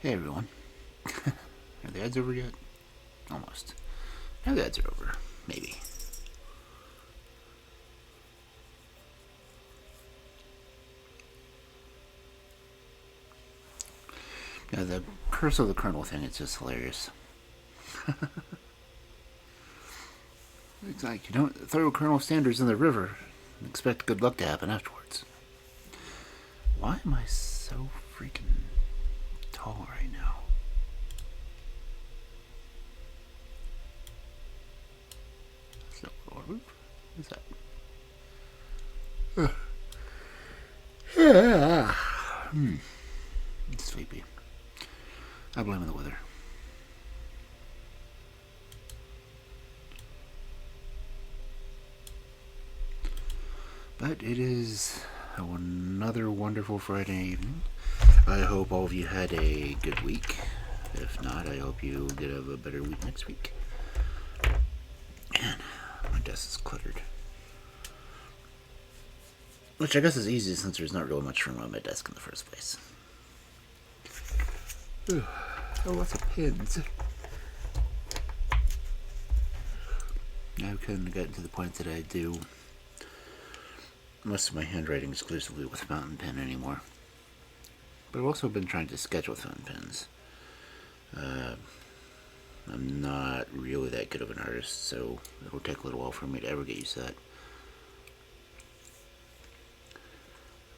Hey everyone. Are the ads over yet? Almost. Now the ads are over. Maybe. Yeah, the curse of the Colonel thing, it's just hilarious. It's like, you don't throw Colonel Sanders in the river and expect good luck to happen afterwards. Why am I so freaking tall right now? So, what is that? It's sleepy. I blame it on the weather. But it is another wonderful Friday evening. I hope all of you had a good week. If not, I hope you get a better week next week. Man, my desk is cluttered. Which I guess is easy since there's not really much room on my desk in the first place. Oh, lots of pins. I couldn't get to the point that I do most of my handwriting exclusively with fountain pen anymore. But I've also been trying to sketch with fountain pens. I'm not really that good of an artist, so it'll take a little while for me to ever get used to that.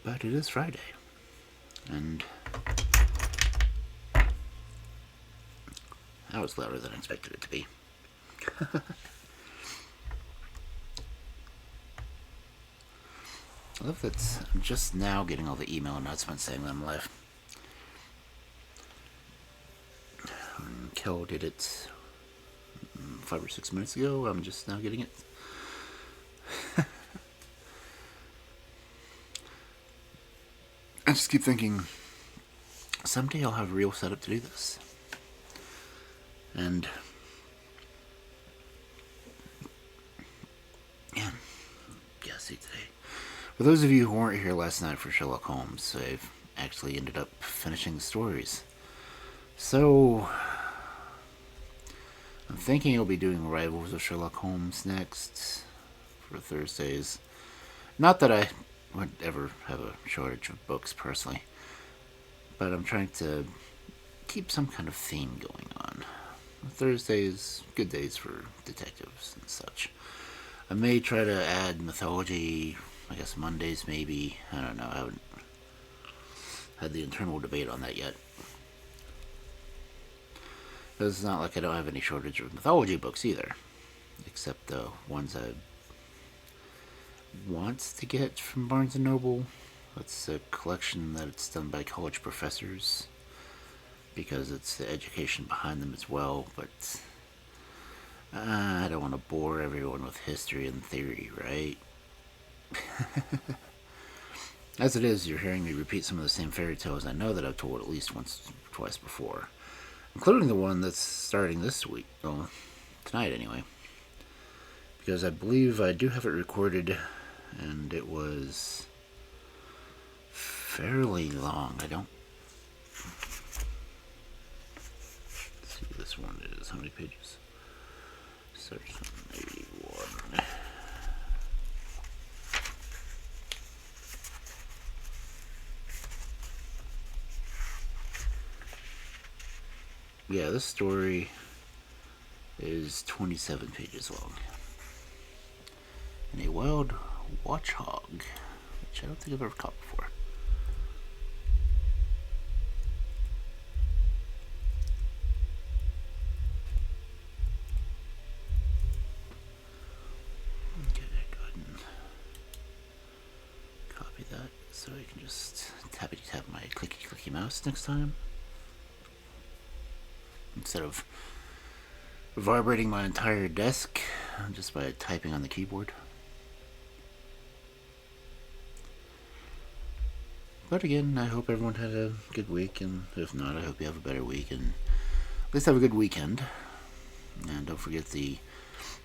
But it is Friday, and that was louder than I expected it to be. I love that I'm just now getting all the email announcements saying that I'm live. Kel did it 5 or 6 minutes ago. I'm just now getting it. I just keep thinking, someday I'll have a real setup to do this. And yeah, see today. For those of you who weren't here last night for Sherlock Holmes, I've actually ended up finishing the stories. So I'm thinking I'll be doing Rivals of Sherlock Holmes next for Thursdays. Not that I would ever have a shortage of books personally, but I'm trying to keep some kind of theme going on. Thursdays, good days for detectives and such. I may try to add mythology, I guess Mondays maybe. I don't know, I haven't had the internal debate on that yet. It's not like I don't have any shortage of mythology books either, except the ones I want to get from Barnes & Noble. It's a collection that's done by college professors, because it's the education behind them as well, but I don't want to bore everyone with history and theory, right? As it is, you're hearing me repeat some of the same fairy tales I know that I've told at least once or twice before, including the one that's starting this week, well, tonight anyway, because I believe I do have it recorded, and it was fairly long. I don't see what this one is. How many pages? Search 81. Yeah, this story is 27 pages long. And a wild watchhog, which I don't think I've ever caught before. Okay, go ahead and copy that so I can just tappity tap my clicky mouse next time, instead of vibrating my entire desk just by typing on the keyboard. But again, I hope everyone had a good week, and if not, I hope you have a better week, and at least have a good weekend. And don't forget, the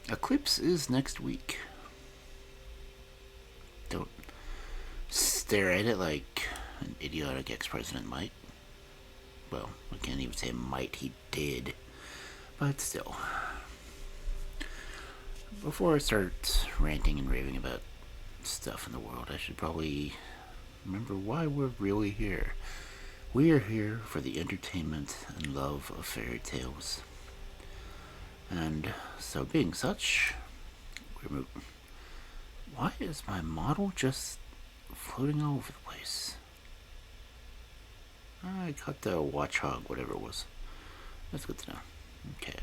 eclipse is next week. Don't stare at it like an idiotic ex-president might. Well, I can't even say might, he did. But still. Before I start ranting and raving about stuff in the world, I should probably remember why we're really here. We are here for the entertainment and love of fairy tales. And so being such, why is my model just floating all over the place? I got the watchhog, whatever it was. That's good to know. Okay.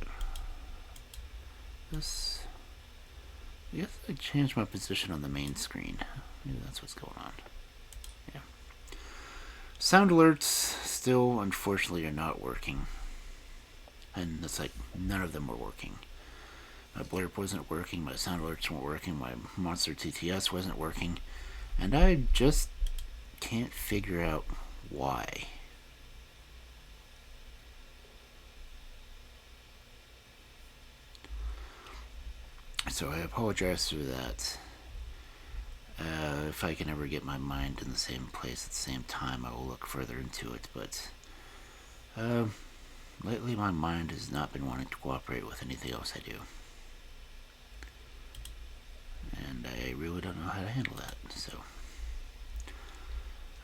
This... I guess I changed my position on the main screen. Maybe that's what's going on. Yeah. Sound alerts still, unfortunately, are not working. And it's like none of them were working. My blurb wasn't working, my sound alerts weren't working, my monster TTS wasn't working, and I just can't figure out why. So I apologize for that. If I can ever get my mind in the same place at the same time, I will look further into it, but lately my mind has not been wanting to cooperate with anything else I do. And I really don't know how to handle that, so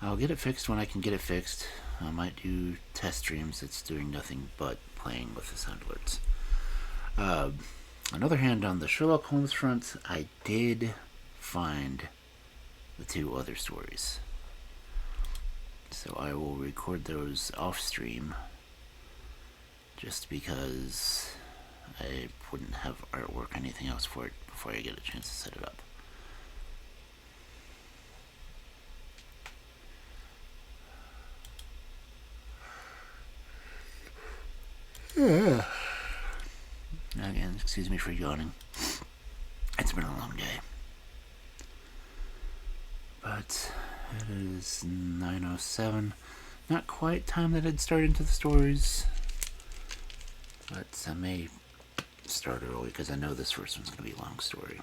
I'll get it fixed when I can get it fixed. I might do test streams that's doing nothing but playing with the sound alerts. Another hand on the Sherlock Holmes front, I did find the 2 other stories. So I will record those off stream just because I wouldn't have artwork or anything else for it before I get a chance to set it up. Yeah. Again, excuse me for yawning. It's been a long day. But it is 9:07. Not quite time that I'd start into the stories. But I may start early because I know this first one's going to be a long story.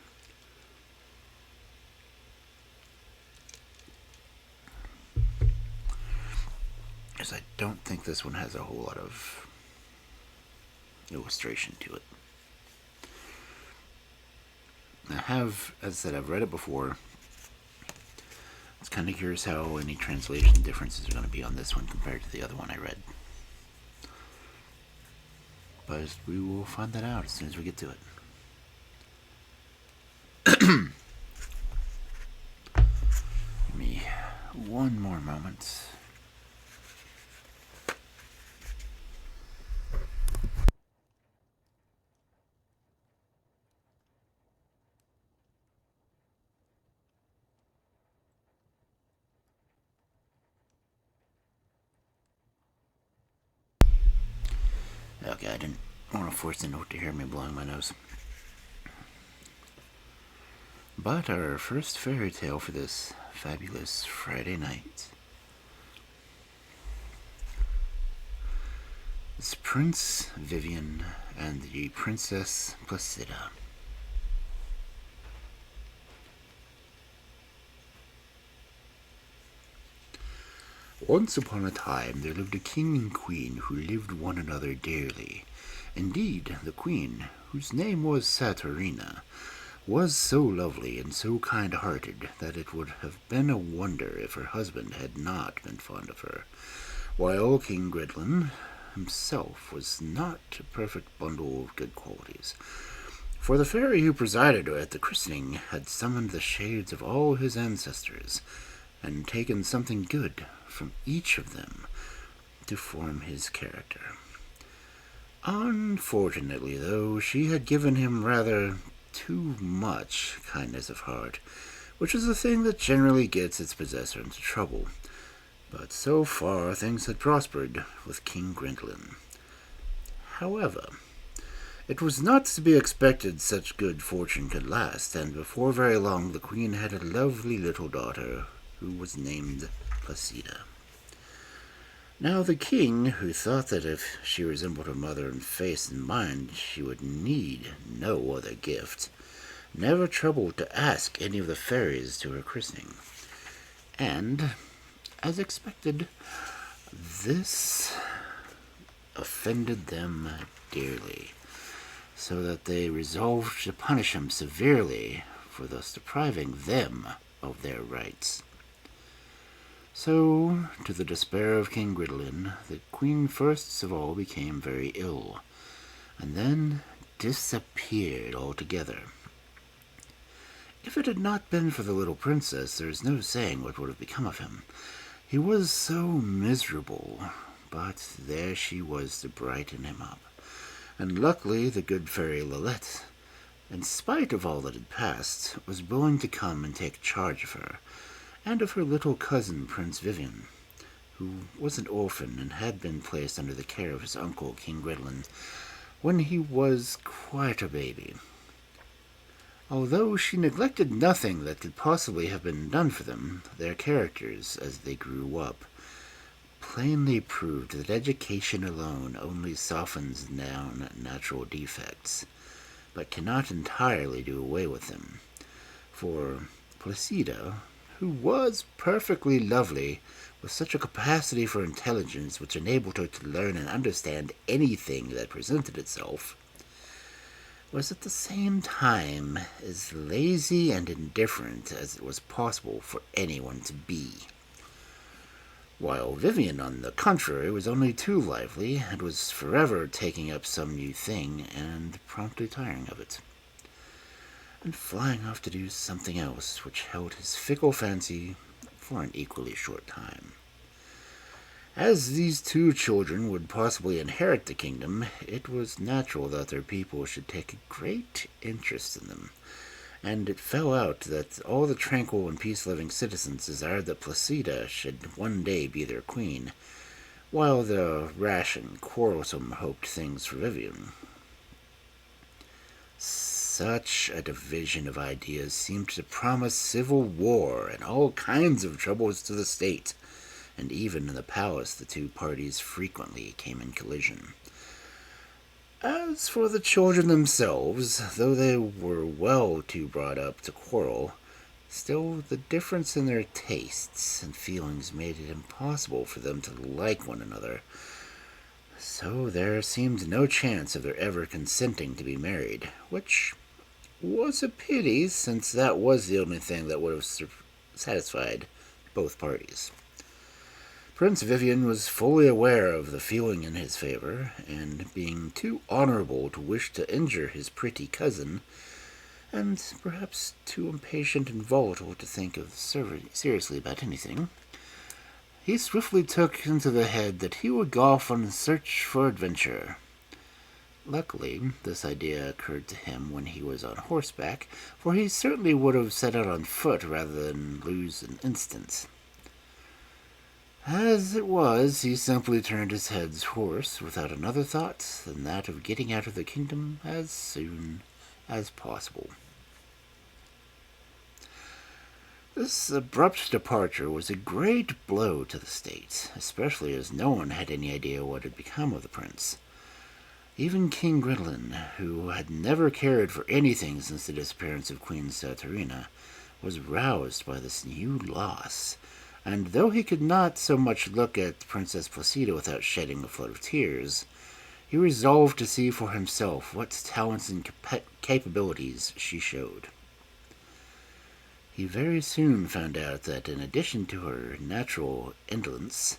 Because I don't think this one has a whole lot of illustration to it. I have, as I said, I've read it before. It's kind of curious how any translation differences are going to be on this one compared to the other one I read. But we will find that out as soon as we get to it. Give me one more moment. Okay, I didn't want to force anyone to hear me blowing my nose. But our first fairy tale for this fabulous Friday night is Prince Vivien and the Princess Placida. Once upon a time there lived a king and queen who lived one another dearly. Indeed, the queen, whose name was Saturina, was so lovely and so kind-hearted that it would have been a wonder if her husband had not been fond of her, while King Gridlin himself was not a perfect bundle of good qualities. For the fairy who presided at the christening had summoned the shades of all his ancestors, and taken something good from each of them to form his character. Unfortunately, though, she had given him rather too much kindness of heart, which is a thing that generally gets its possessor into trouble. But so far things had prospered with King Gridlin. However, it was not to be expected such good fortune could last, and before very long the queen had a lovely little daughter who was named Placida. Now the king, who thought that if she resembled her mother in face and mind, she would need no other gift, never troubled to ask any of the fairies to her christening. And, as expected, this offended them dearly, so that they resolved to punish him severely for thus depriving them of their rights. So, to the despair of King Gridlin, the queen first of all became very ill, and then disappeared altogether. If it had not been for the little princess, there is no saying what would have become of him. He was so miserable, but there she was to brighten him up. And luckily the good fairy Lilette, in spite of all that had passed, was willing to come and take charge of her, and of her little cousin Prince Vivien, who was an orphan and had been placed under the care of his uncle King Gridlin when he was quite a baby. Although she neglected nothing that could possibly have been done for them, their characters, as they grew up, plainly proved that education alone only softens down natural defects, but cannot entirely do away with them. For Placida, who was perfectly lovely, with such a capacity for intelligence which enabled her to learn and understand anything that presented itself, was at the same time as lazy and indifferent as it was possible for anyone to be. While Vivien, on the contrary, was only too lively, and was forever taking up some new thing and promptly tiring of it, and flying off to do something else which held his fickle fancy for an equally short time. As these two children would possibly inherit the kingdom, it was natural that their people should take a great interest in them, and it fell out that all the tranquil and peace-loving citizens desired that Placida should one day be their queen, while the rash and quarrelsome hoped things for Vivien. Such a division of ideas seemed to promise civil war and all kinds of troubles to the state, and even in the palace the two parties frequently came in collision. As for the children themselves, though they were well too brought up to quarrel, still the difference in their tastes and feelings made it impossible for them to like one another, so there seemed no chance of their ever consenting to be married, which was a pity, since that was the only thing that would have satisfied both parties. Prince Vivien was fully aware of the feeling in his favor, and being too honorable to wish to injure his pretty cousin, and perhaps too impatient and volatile to think of seriously about anything, he swiftly took into the head that he would go off on a search for adventure. Luckily, this idea occurred to him when he was on horseback, for he certainly would have set out on foot rather than lose an instant. As it was, he simply turned his head's horse without another thought than that of getting out of the kingdom as soon as possible. This abrupt departure was a great blow to the state, especially as no one had any idea what had become of the prince. Even King Gridlin, who had never cared for anything since the disappearance of Queen Saturina, was roused by this new loss, and though he could not so much look at Princess Placida without shedding a flood of tears, he resolved to see for himself what talents and capabilities she showed. He very soon found out that in addition to her natural indolence,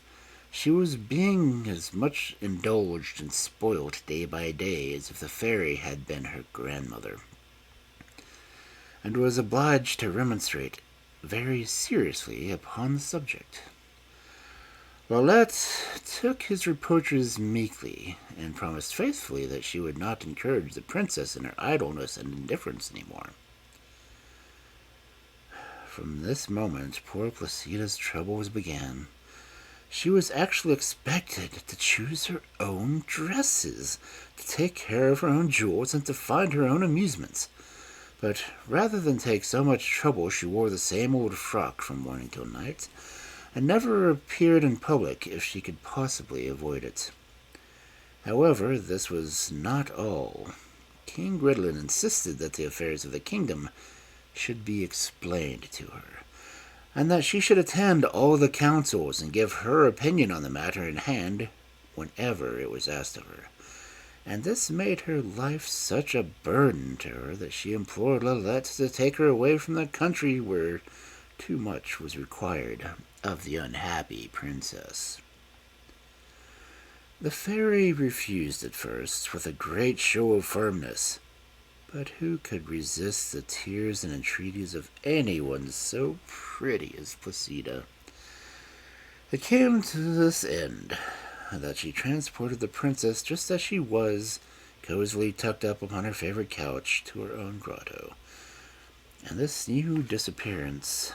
she was being as much indulged and spoilt day by day as if the fairy had been her grandmother, and was obliged to remonstrate very seriously upon the subject. Lilette took his reproaches meekly, and promised faithfully that she would not encourage the princess in her idleness and indifference any more. From this moment, poor Placida's troubles began. She was actually expected to choose her own dresses, to take care of her own jewels, and to find her own amusements. But rather than take so much trouble, she wore the same old frock from morning till night, and never appeared in public if she could possibly avoid it. However, this was not all. King Gridlin insisted that the affairs of the kingdom should be explained to her, and that she should attend all the councils and give her opinion on the matter in hand whenever it was asked of her, and this made her life such a burden to her that she implored Lilette to take her away from the country where too much was required of the unhappy princess. The fairy refused at first with a great show of firmness, but who could resist the tears and entreaties of anyone so pretty as Placida? It came to this end that she transported the princess just as she was, cozily tucked up upon her favorite couch, to her own grotto. And this new disappearance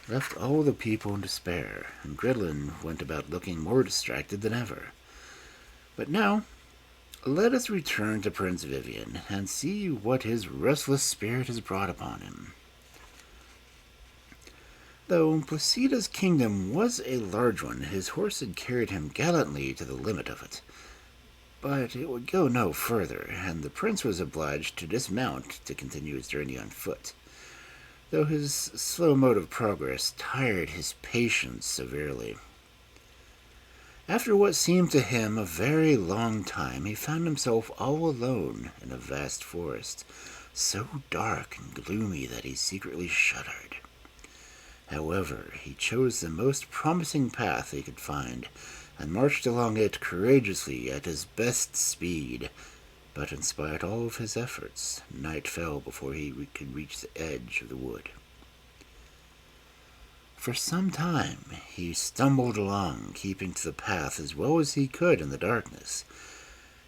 left all the people in despair, and Gridlin went about looking more distracted than ever. But now, let us return to Prince Vivien and see what his restless spirit has brought upon him. Though Placida's kingdom was a large one, his horse had carried him gallantly to the limit of it. But it would go no further, and the prince was obliged to dismount to continue his journey on foot, though his slow mode of progress tired his patience severely. After what seemed to him a very long time, he found himself all alone in a vast forest, so dark and gloomy that he secretly shuddered. However, he chose the most promising path he could find, and marched along it courageously at his best speed. But in spite of all of his efforts, night fell before he could reach the edge of the wood. For some time he stumbled along, keeping to the path as well as he could in the darkness,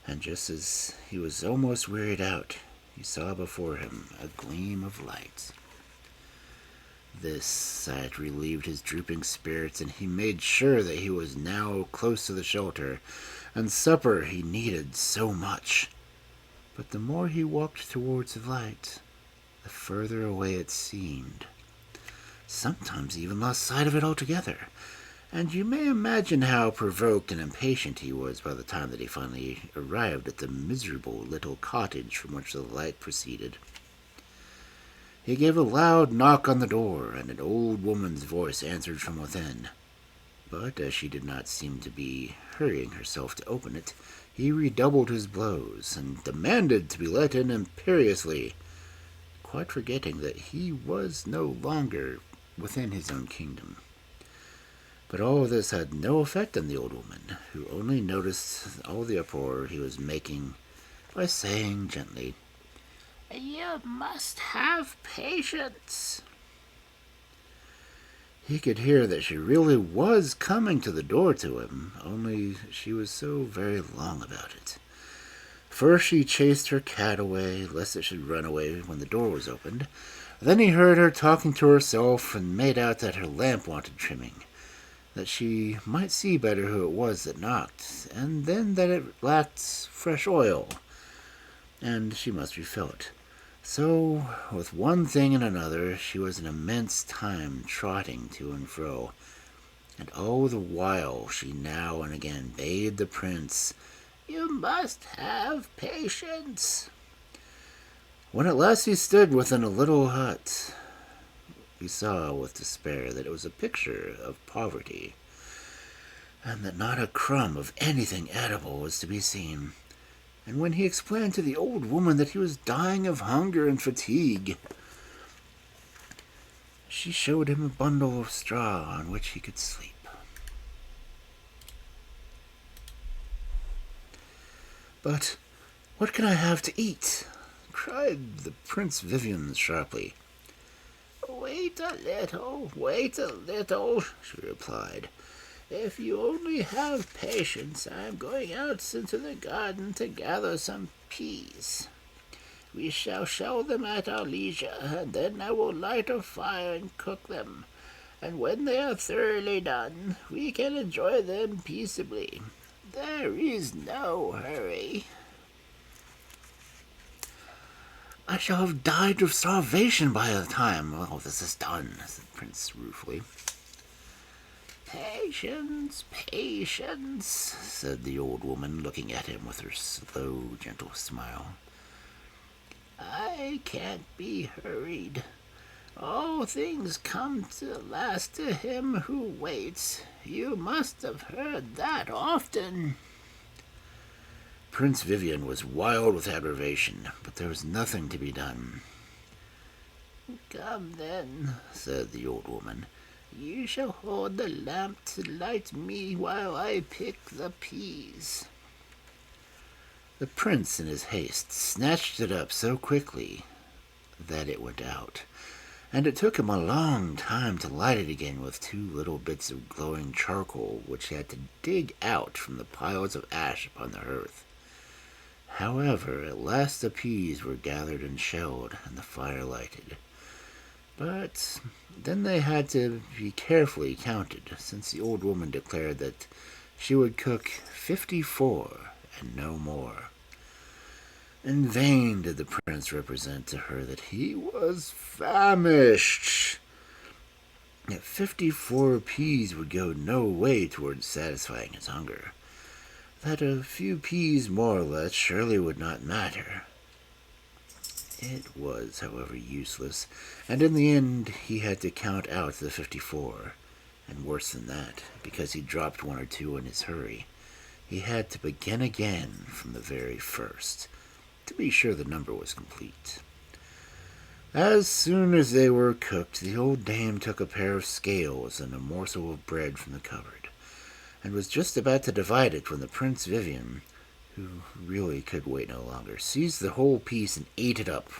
and just as he was almost wearied out, he saw before him a gleam of light. This sight relieved his drooping spirits, and he made sure that he was now close to the shelter, and supper he needed so much. But the more he walked towards the light, the further away it seemed. Sometimes he even lost sight of it altogether, and you may imagine how provoked and impatient he was by the time that he finally arrived at the miserable little cottage from which the light proceeded. He gave a loud knock on the door, and an old woman's voice answered from within. But as she did not seem to be hurrying herself to open it, he redoubled his blows, and demanded to be let in imperiously, quite forgetting that he was no longer within his own kingdom. But all this had no effect on the old woman, who only noticed all the uproar he was making by saying gently, "You must have patience." He could hear that she really was coming to the door to him, only she was so very long about it. First she chased her cat away, lest it should run away when the door was opened. Then he heard her talking to herself, and made out that her lamp wanted trimming, that she might see better who it was that knocked, and then that it lacked fresh oil, and she must refill it. So, with one thing and another, she was an immense time trotting to and fro, and all the while she now and again bade the prince, "You must have patience." When at last he stood within a little hut, he saw with despair that it was a picture of poverty, and that not a crumb of anything edible was to be seen. And when he explained to the old woman that he was dying of hunger and fatigue, she showed him a bundle of straw on which he could sleep. "But what can I have to eat?" cried the Prince Vivien sharply. "Wait a little," she replied. "If you only have patience, I am going out into the garden to gather some peas. We shall shell them at our leisure, and then I will light a fire and cook them, and when they are thoroughly done, we can enjoy them peaceably. There is no hurry." "I shall have died of starvation by the time all this is done," said the prince ruefully. "Patience, patience," said the old woman, looking at him with her slow, gentle smile. "I can't be hurried. All things come to last to him who waits. You must have heard that often. Prince Vivien was wild with aggravation, but there was nothing to be done. Come then, said the old woman. You shall hold the lamp to light me while I pick the peas. The prince, in his haste, snatched it up so quickly that it went out, and it took him a long time to light it again with two little bits of glowing charcoal which he had to dig out from the piles of ash upon the hearth. However, at last the peas were gathered and shelled, and the fire lighted. But then they had to be carefully counted, since the old woman declared that she would cook 54 and no more. In vain did the prince represent to her that he was famished. That 54 peas would go no way towards satisfying his hunger. That a few peas more or less surely would not matter. It was, however, useless, and in the end he had to count out the 54, and worse than that, because he dropped one or two in his hurry. He had to begin again from the very first, to be sure the number was complete. As soon as they were cooked, the old dame took a pair of scales and a morsel of bread from the cupboard, and was just about to divide it when the Prince Vivien, who really could wait no longer, seized the whole piece and ate it up,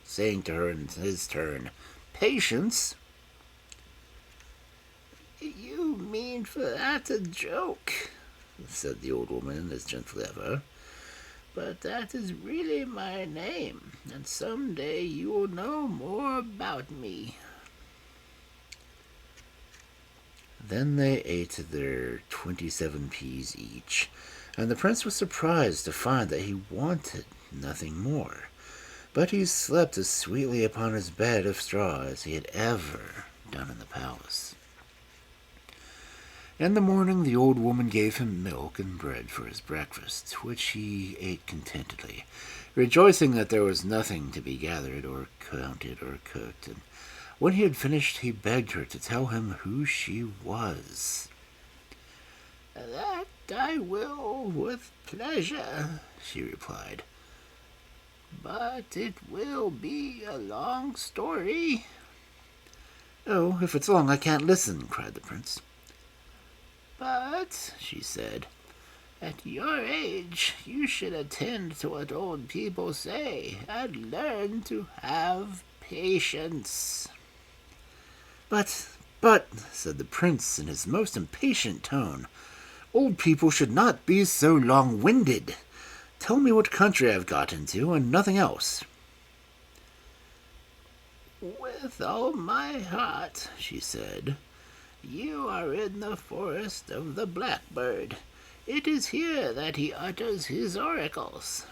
saying to her in his turn, Patience? You mean for that a joke, said the old woman as gently as ever. But that is really my name, and some day you will know more about me. Then they ate their 27 peas each, and the prince was surprised to find that he wanted nothing more. But he slept as sweetly upon his bed of straw as he had ever done in the palace. In the morning the old woman gave him milk and bread for his breakfast, which he ate contentedly, rejoicing that there was nothing to be gathered or counted or cooked, and when he had finished he begged her to tell him who she was. That I will with pleasure, she replied, but it will be a long story. Oh, if it's long I can't listen, cried the prince. But, she said, at your age you should attend to what old people say and learn to have patience. But, said the prince in his most impatient tone, old people should not be so long-winded. Tell me what country I've got into, and nothing else. With all my heart, she said. You are in the forest of the blackbird. It is here that he utters his oracles.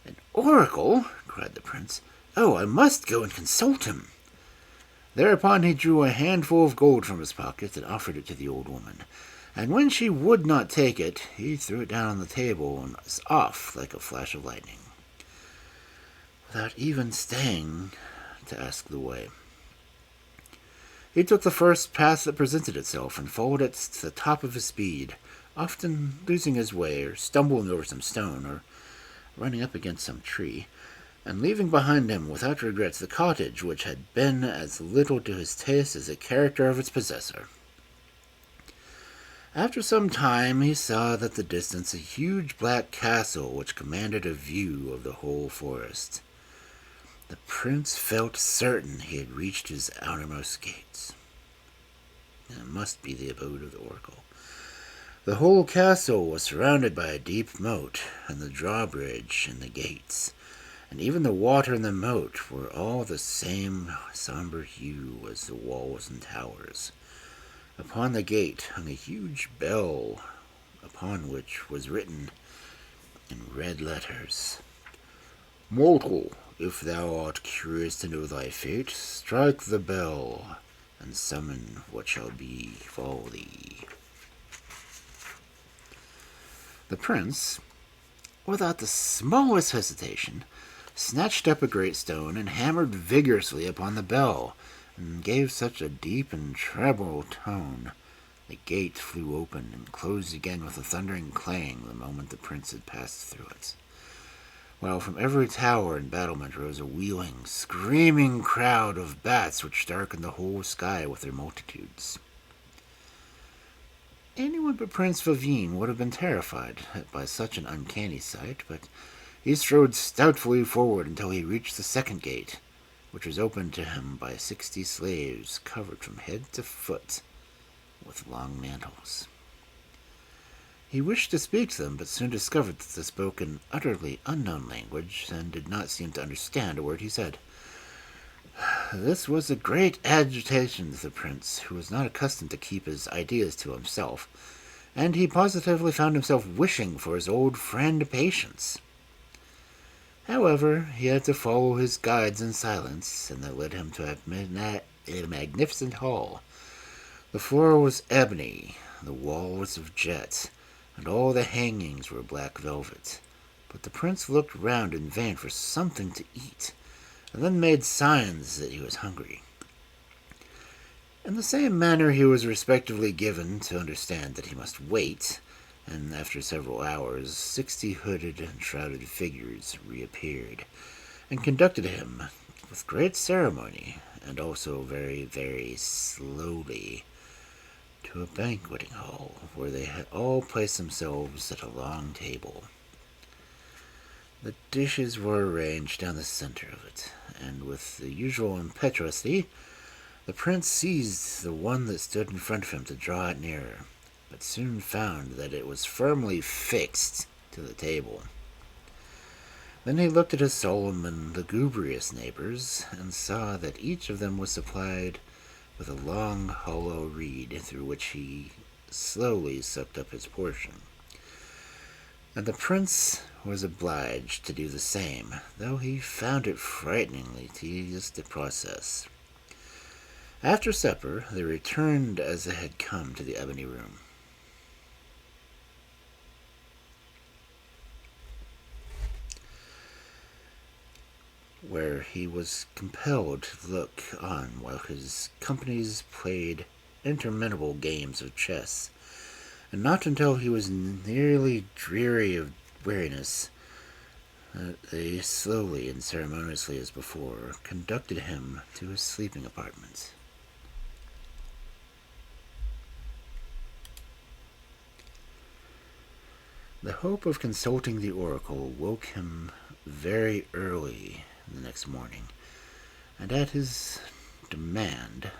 An oracle? Cried the prince. Oh, I must go and consult him. Thereupon he drew a handful of gold from his pocket and offered it to the old woman, and when she would not take it, he threw it down on the table and was off like a flash of lightning, without even staying to ask the way. He took the first path that presented itself and followed it to the top of his speed, often losing his way or stumbling over some stone or running up against some tree, and leaving behind him without regrets the cottage which had been as little to his taste as the character of its possessor. After some time he saw at the distance a huge black castle which commanded a view of the whole forest. The prince felt certain he had reached his outermost gates. It must be the abode of the oracle. The whole castle was surrounded by a deep moat, and the drawbridge and the gates, and even the water in the moat were all the same somber hue as the walls and towers. Upon the gate hung a huge bell, upon which was written in red letters, Mortal, if thou art curious to know thy fate, strike the bell, and summon what shall befall thee. The prince, without the smallest hesitation, snatched up a great stone and hammered vigorously upon the bell, and gave such a deep and treble tone, the gate flew open and closed again with a thundering clang the moment the prince had passed through it, while from every tower and battlement rose a wheeling, screaming crowd of bats which darkened the whole sky with their multitudes. Anyone but Prince Vivien would have been terrified by such an uncanny sight, but he strode stoutly forward until he reached the second gate, which was opened to him by 60 slaves covered from head to foot with long mantles. He wished to speak to them, but soon discovered that they spoke an utterly unknown language and did not seem to understand a word he said. This was a great agitation to the prince, who was not accustomed to keep his ideas to himself, and he positively found himself wishing for his old friend Patience. However, he had to follow his guides in silence, and they led him to a magnificent hall. The floor was ebony, the wall was of jet, and all the hangings were black velvet. But the prince looked round in vain for something to eat, and then made signs that he was hungry. In the same manner he was respectively given to understand that he must wait, and after several hours 60 hooded and shrouded figures reappeared, and conducted him with great ceremony, and also very, very slowly, to a banqueting hall, where they had all placed themselves at a long table. The dishes were arranged down the center of it, and with the usual impetuosity, the prince seized the one that stood in front of him to draw it nearer, but soon found that it was firmly fixed to the table. Then he looked at his solemn and lugubrious neighbors, and saw that each of them was supplied with a long, hollow reed, through which he slowly sucked up his portion. And the prince was obliged to do the same, though he found it frighteningly tedious to process. After supper, they returned as they had come to the ebony room. Where he was compelled to look on while his companies played interminable games of chess, and not until he was nearly dreary of weariness, they slowly and ceremoniously as before conducted him to his sleeping apartment. The hope of consulting the oracle woke him very early the next morning, and at his demand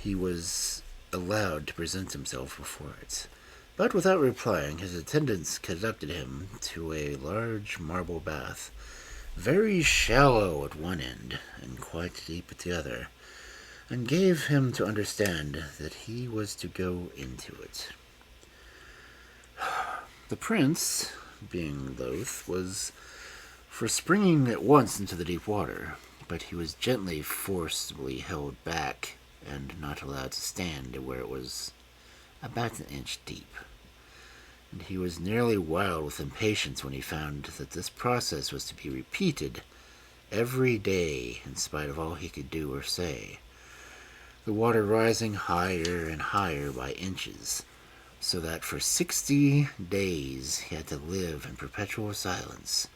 he was allowed to present himself before it. But without replying, his attendants conducted him to a large marble bath, very shallow at one end and quite deep at the other, and gave him to understand that he was to go into it. The prince, being loath, was for springing at once into the deep water, but he was gently forcibly held back and not allowed to stand where it was about an inch deep. And he was nearly wild with impatience when he found that this process was to be repeated every day in spite of all he could do or say, the water rising higher and higher by inches, so that for 60 days he had to live in perpetual silence,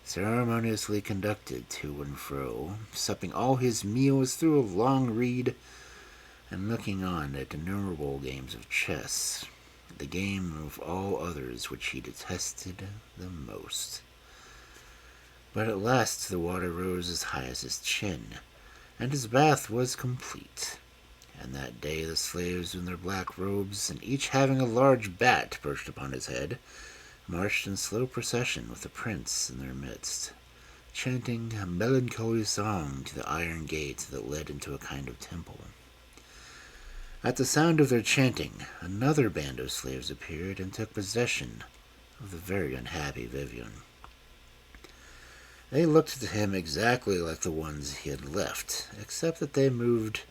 ceremoniously conducted to and fro, supping all his meals through a long reed, and looking on at innumerable games of chess, the game of all others which he detested the most. But at last the water rose as high as his chin, and his bath was complete. And that day the slaves in their black robes, and each having a large bat perched upon his head, marched in slow procession with the prince in their midst, chanting a melancholy song to the iron gate that led into a kind of temple. At the sound of their chanting, another band of slaves appeared and took possession of the very unhappy Vivien. They looked to him exactly like the ones he had left, except that they moved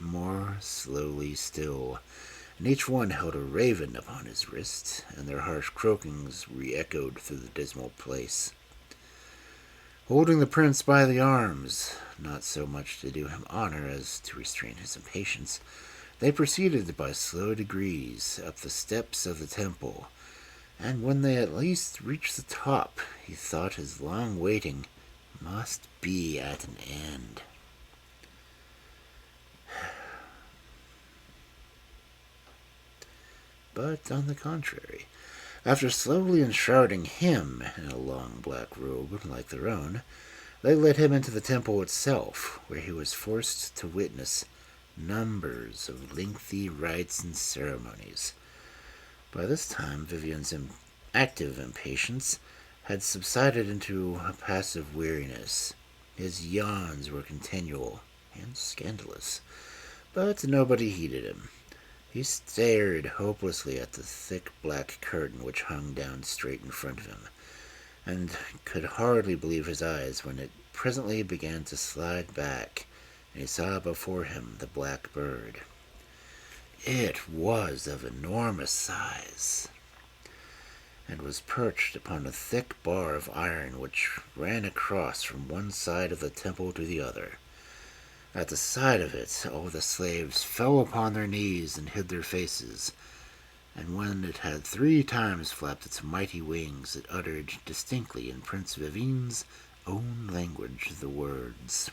more slowly still, and each one held a raven upon his wrist, and their harsh croakings re-echoed through the dismal place. Holding the prince by the arms, not so much to do him honor as to restrain his impatience, they proceeded by slow degrees up the steps of the temple, and when they at least reached the top, he thought his long waiting must be at an end. But on the contrary, after slowly enshrouding him in a long black robe like their own, they led him into the temple itself, where he was forced to witness numbers of lengthy rites and ceremonies. By this time, Vivien's active impatience had subsided into a passive weariness. His yawns were continual and scandalous, but nobody heeded him. He stared hopelessly at the thick black curtain which hung down straight in front of him, and could hardly believe his eyes when it presently began to slide back, and he saw before him the black bird. It was of enormous size, and was perched upon a thick bar of iron which ran across from one side of the temple to the other. At the sight of it, all the slaves fell upon their knees and hid their faces, and when it had 3 times flapped its mighty wings, it uttered distinctly in Prince Vivien's own language the words,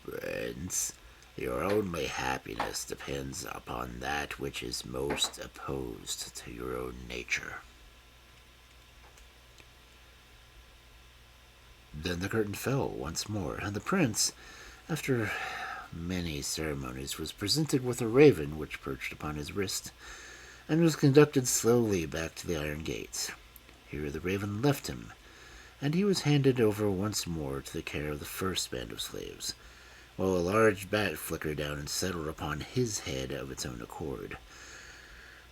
"Prince, your only happiness depends upon that which is most opposed to your own nature." Then the curtain fell once more, and the prince, after many ceremonies, was presented with a raven which perched upon his wrist, and was conducted slowly back to the iron gate. Here the raven left him, and he was handed over once more to the care of the first band of slaves, while a large bat flickered down and settled upon his head of its own accord.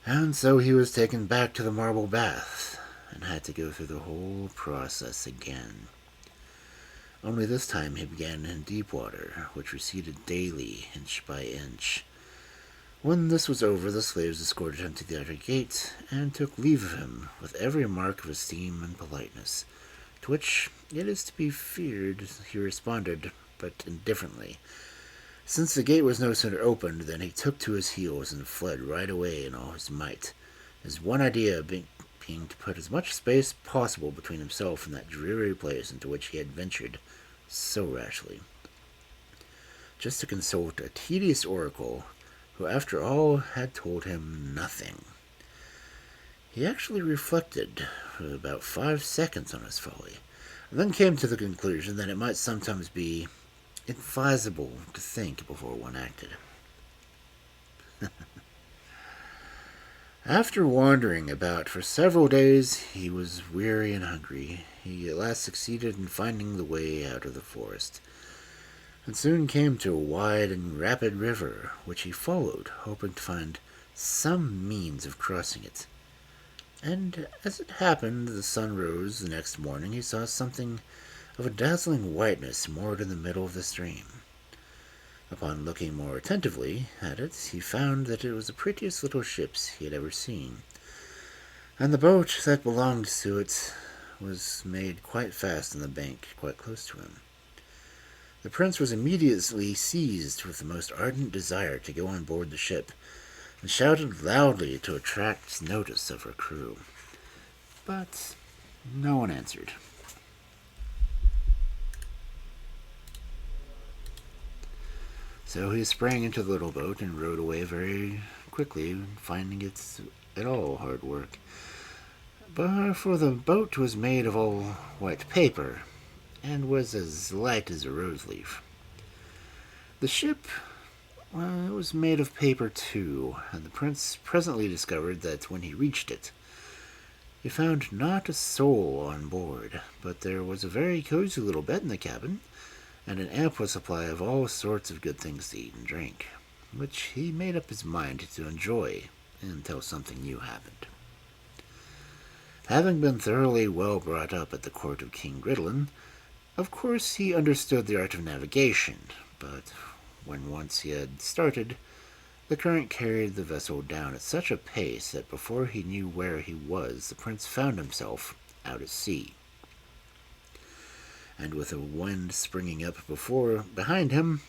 And so he was taken back to the marble bath, and had to go through the whole process again. Only this time he began in deep water, which receded daily, inch by inch. When this was over, the slaves escorted him to the outer gate, and took leave of him with every mark of esteem and politeness, to which it is to be feared he responded but indifferently, since the gate was no sooner opened than he took to his heels and fled right away in all his might, his one idea being to put as much space possible between himself and that dreary place into which he had ventured so rashly, just to consult a tedious oracle who after all had told him nothing. He actually reflected for about 5 seconds on his folly, and then came to the conclusion that it might sometimes be advisable to think before one acted. After wandering about for several days, he was weary and hungry. He at last succeeded in finding the way out of the forest, and soon came to a wide and rapid river, which he followed, hoping to find some means of crossing it. And as it happened, the sun rose the next morning. He saw something of a dazzling whiteness moored in the middle of the stream. Upon looking more attentively at it, he found that it was the prettiest little ship he had ever seen, and the boat that belonged to it was made quite fast on the bank quite close to him. The prince was immediately seized with the most ardent desire to go on board the ship, and shouted loudly to attract notice of her crew. But no one answered. So he sprang into the little boat and rowed away very quickly, finding it at all hard work. But for the boat was made of all white paper, and was as light as a rose leaf. The ship, well, it was made of paper too, and the prince presently discovered that when he reached it, he found not a soul on board, but there was a very cozy little bed in the cabin, and an ample supply of all sorts of good things to eat and drink, which he made up his mind to enjoy until something new happened. Having been thoroughly well brought up at the court of King Gridlin, of course he understood the art of navigation, but when once he had started, The current carried the vessel down at such a pace that before he knew where he was, the prince found himself out at sea. And with a wind springing up behind him,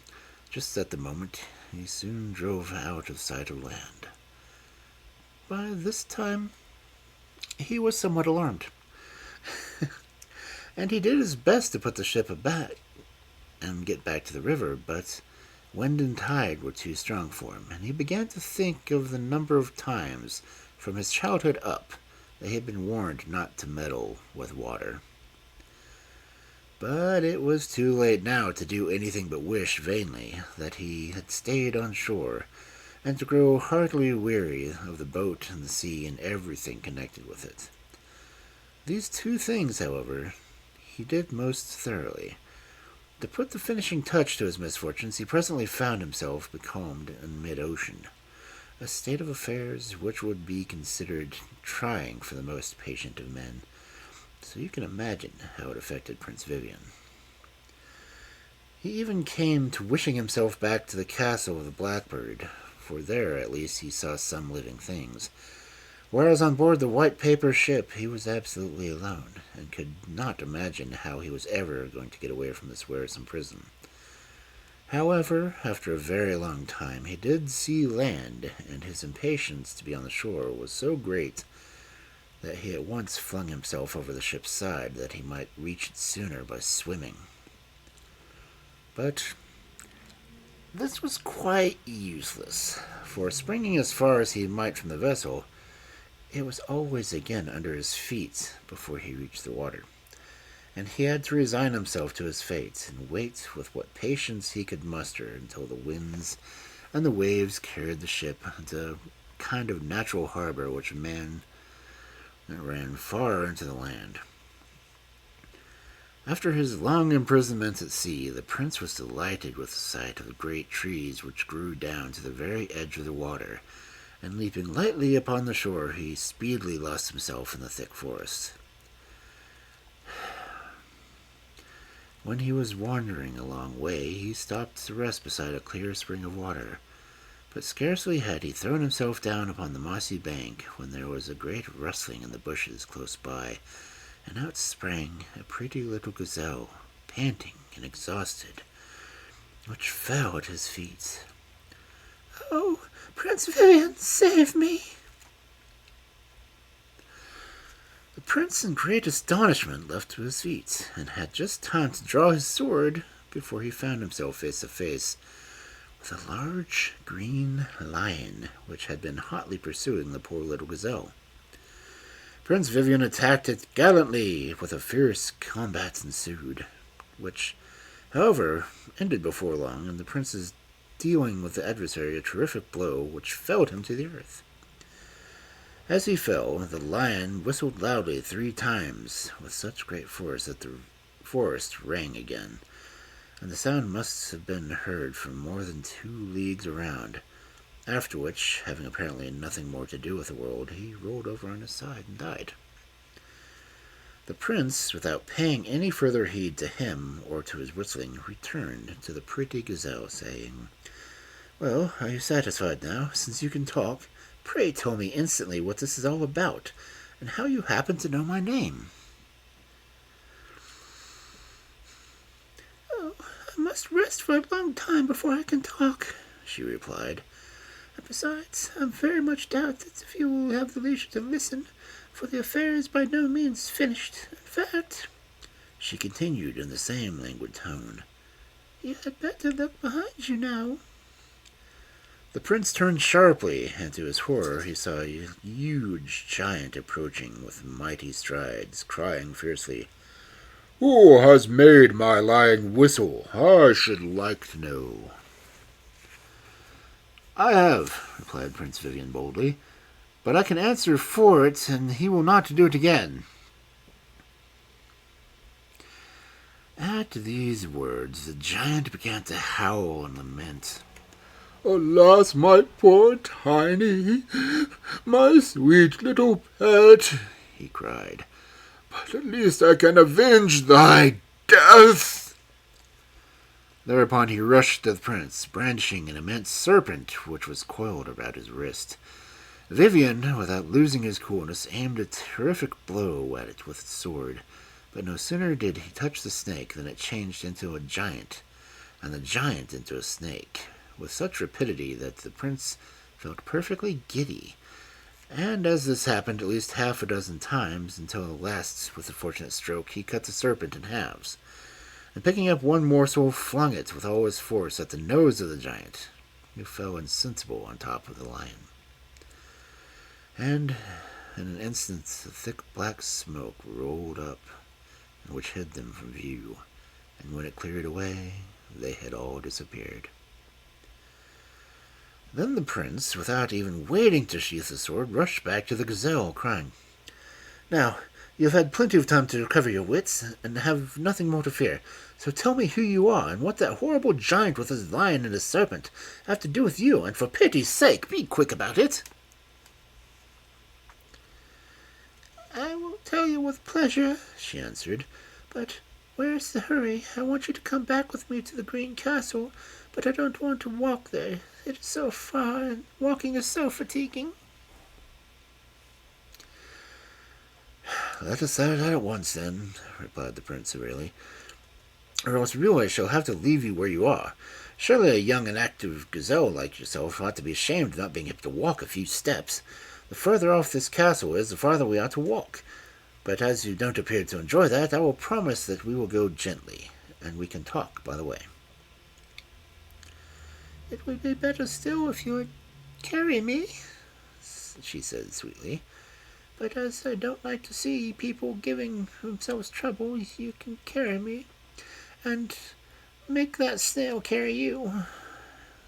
just at the moment, he soon drove out of sight of land. By this time, he was somewhat alarmed, and he did his best to put the ship aback and get back to the river, but wind and tide were too strong for him, and he began to think of the number of times from his childhood up that he had been warned not to meddle with water. But it was too late now to do anything but wish vainly that he had stayed on shore, and to grow heartily weary of the boat and the sea and everything connected with it. These two things, however, he did most thoroughly. To put the finishing touch to his misfortunes, he presently found himself becalmed in mid-ocean, a state of affairs which would be considered trying for the most patient of men, so you can imagine how it affected Prince Vivien. He even came to wishing himself back to the castle of the Blackbird, for there at least he saw some living things, whereas on board the white paper ship he was absolutely alone, and could not imagine how he was ever going to get away from this wearisome prison. However, after a very long time he did see land, and his impatience to be on the shore was so great that he at once flung himself over the ship's side that he might reach it sooner by swimming. But this was quite useless, for springing as far as he might from the vessel, it was always again under his feet before he reached the water, and he had to resign himself to his fate and wait with what patience he could muster until the winds and the waves carried the ship into a kind of natural harbor which ran far into the land. After his long imprisonment at sea, the prince was delighted with the sight of the great trees which grew down to the very edge of the water, and leaping lightly upon the shore, he speedily lost himself in the thick forest. When he was wandering a long way, he stopped to rest beside a clear spring of water, but scarcely had he thrown himself down upon the mossy bank when there was a great rustling in the bushes close by, and out sprang a pretty little gazelle, panting and exhausted, which fell at his feet. "Oh, Prince Vivien, save me!" The prince, in great astonishment, leapt to his feet, and had just time to draw his sword before he found himself face to face with a large green lion which had been hotly pursuing the poor little gazelle. Prince Vivien attacked it gallantly, with a fierce combat ensued, which, however, ended before long, and the prince's dealing with the adversary a terrific blow which felled him to the earth. As he fell, the lion whistled loudly 3 times, with such great force that the forest rang again, and the sound must have been heard from more than 2 leagues around, after which, having apparently nothing more to do with the world, he rolled over on his side and died. The prince, without paying any further heed to him or to his whistling, returned to the pretty gazelle, saying, "Well, are you satisfied now, since you can talk? Pray tell me instantly what this is all about, and how you happen to know my name." "Oh, I must rest for a long time before I can talk," she replied. "And besides, I very much doubt that if you will have the leisure to listen, for the affair is by no means finished. In fact," she continued in the same languid tone, "you had better look behind you now." The prince turned sharply, and to his horror he saw a huge giant approaching with mighty strides, crying fiercely, "Who has made my lion whistle? I should like to know." "I have," replied Prince Vivien boldly, "but I can answer for it, and he will not do it again." At these words the giant began to howl and lament. "Alas, my poor Tiny, my sweet little pet," he cried, "but at least I can avenge thy death." Thereupon he rushed to the prince, brandishing an immense serpent which was coiled about his wrist. Vivien, without losing his coolness, aimed a terrific blow at it with his sword, but no sooner did he touch the snake than it changed into a giant, and the giant into a snake, with such rapidity that the prince felt perfectly giddy. And as this happened at least half a dozen times, until at last, with a fortunate stroke, he cut the serpent in halves, and picking up one morsel, flung it with all his force at the nose of the giant, who fell insensible on top of the lion. And in an instant a thick black smoke rolled up, which hid them from view, and when it cleared away, they had all disappeared. Then the prince, without even waiting to sheath the sword, rushed back to the gazelle, crying, "Now, you have had plenty of time to recover your wits, and have nothing more to fear. So tell me who you are, and what that horrible giant with his lion and his serpent have to do with you, and for pity's sake, be quick about it." "I will tell you with pleasure," she answered, "but where's the hurry? I want you to come back with me to the Green Castle, but I don't want to walk there. It is so far, and walking is so fatiguing." "Let us settle that at once, then," replied the prince severely, "or else really I shall have to leave you where you are. Surely a young and active gazelle like yourself ought to be ashamed of not being able to walk a few steps. The further off this castle is, the farther we ought to walk. But as you don't appear to enjoy that, I will promise that we will go gently, and we can talk by the way." "It would be better still if you would carry me," she said sweetly. "But as I don't like to see people giving themselves trouble, you can carry me, and make that snail carry you."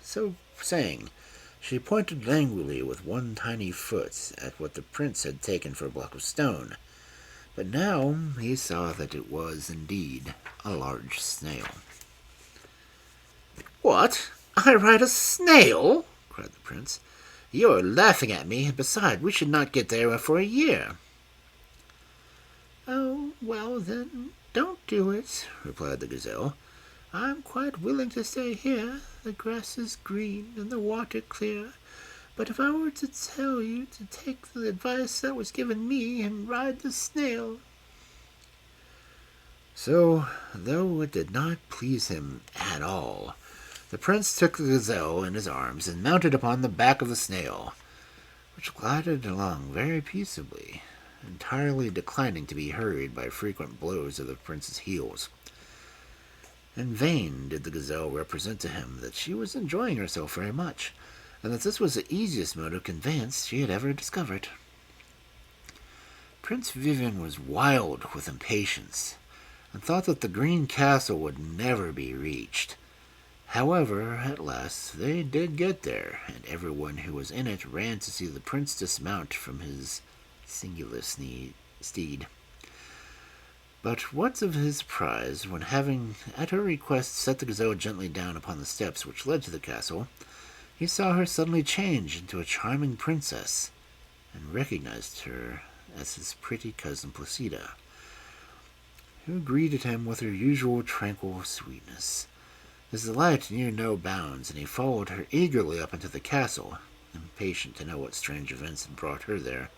So saying, she pointed languidly with one tiny foot at what the prince had taken for a block of stone. But now he saw that it was indeed a large snail. "What? I ride a snail?" cried the prince. "You are laughing at me. Besides, we should not get there for a year." "Oh, well, then, don't do it," replied the gazelle. "I'm quite willing to stay here. The grass is green and the water clear. But if I were to tell you to take the advice that was given me and ride the snail—" So, though it did not please him at all, the prince took the gazelle in his arms and mounted upon the back of the snail, which glided along very peaceably, entirely declining to be hurried by frequent blows of the prince's heels. In vain did the gazelle represent to him that she was enjoying herself very much, and that this was the easiest mode of conveyance she had ever discovered. Prince Vivien was wild with impatience, and thought that the Green Castle would never be reached. However, at last they did get there, and everyone who was in it ran to see the prince dismount from his singular steed. But what of his surprise when, having at her request set the gazelle gently down upon the steps which led to the castle, he saw her suddenly change into a charming princess, and recognized her as his pretty cousin Placida, who greeted him with her usual tranquil sweetness. His delight knew no bounds, and he followed her eagerly up into the castle, impatient to know what strange events had brought her there.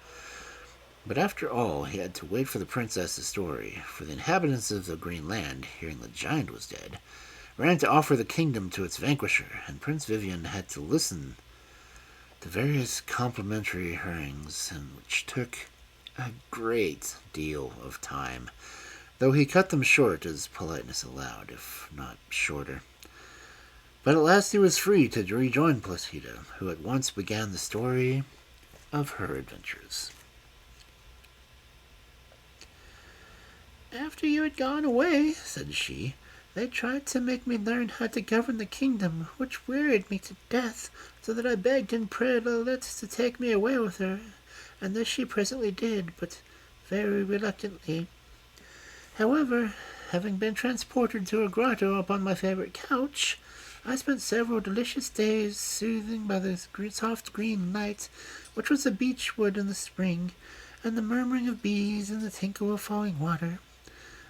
But after all, he had to wait for the princess's story, for the inhabitants of the Green Land, hearing the giant was dead, ran to offer the kingdom to its vanquisher, and Prince Vivien had to listen to various complimentary harangues, which took a great deal of time, though he cut them short as politeness allowed, if not shorter. But at last he was free to rejoin Placida, who at once began the story of her adventures. "After you had gone away," said she, "they tried to make me learn how to govern the kingdom, which wearied me to death, so that I begged and prayed Lilith to take me away with her, and this she presently did, but very reluctantly. However, having been transported to a grotto upon my favorite couch, I spent several delicious days soothing by the soft green light, which was the beech wood in the spring, and the murmuring of bees and the tinkle of falling water.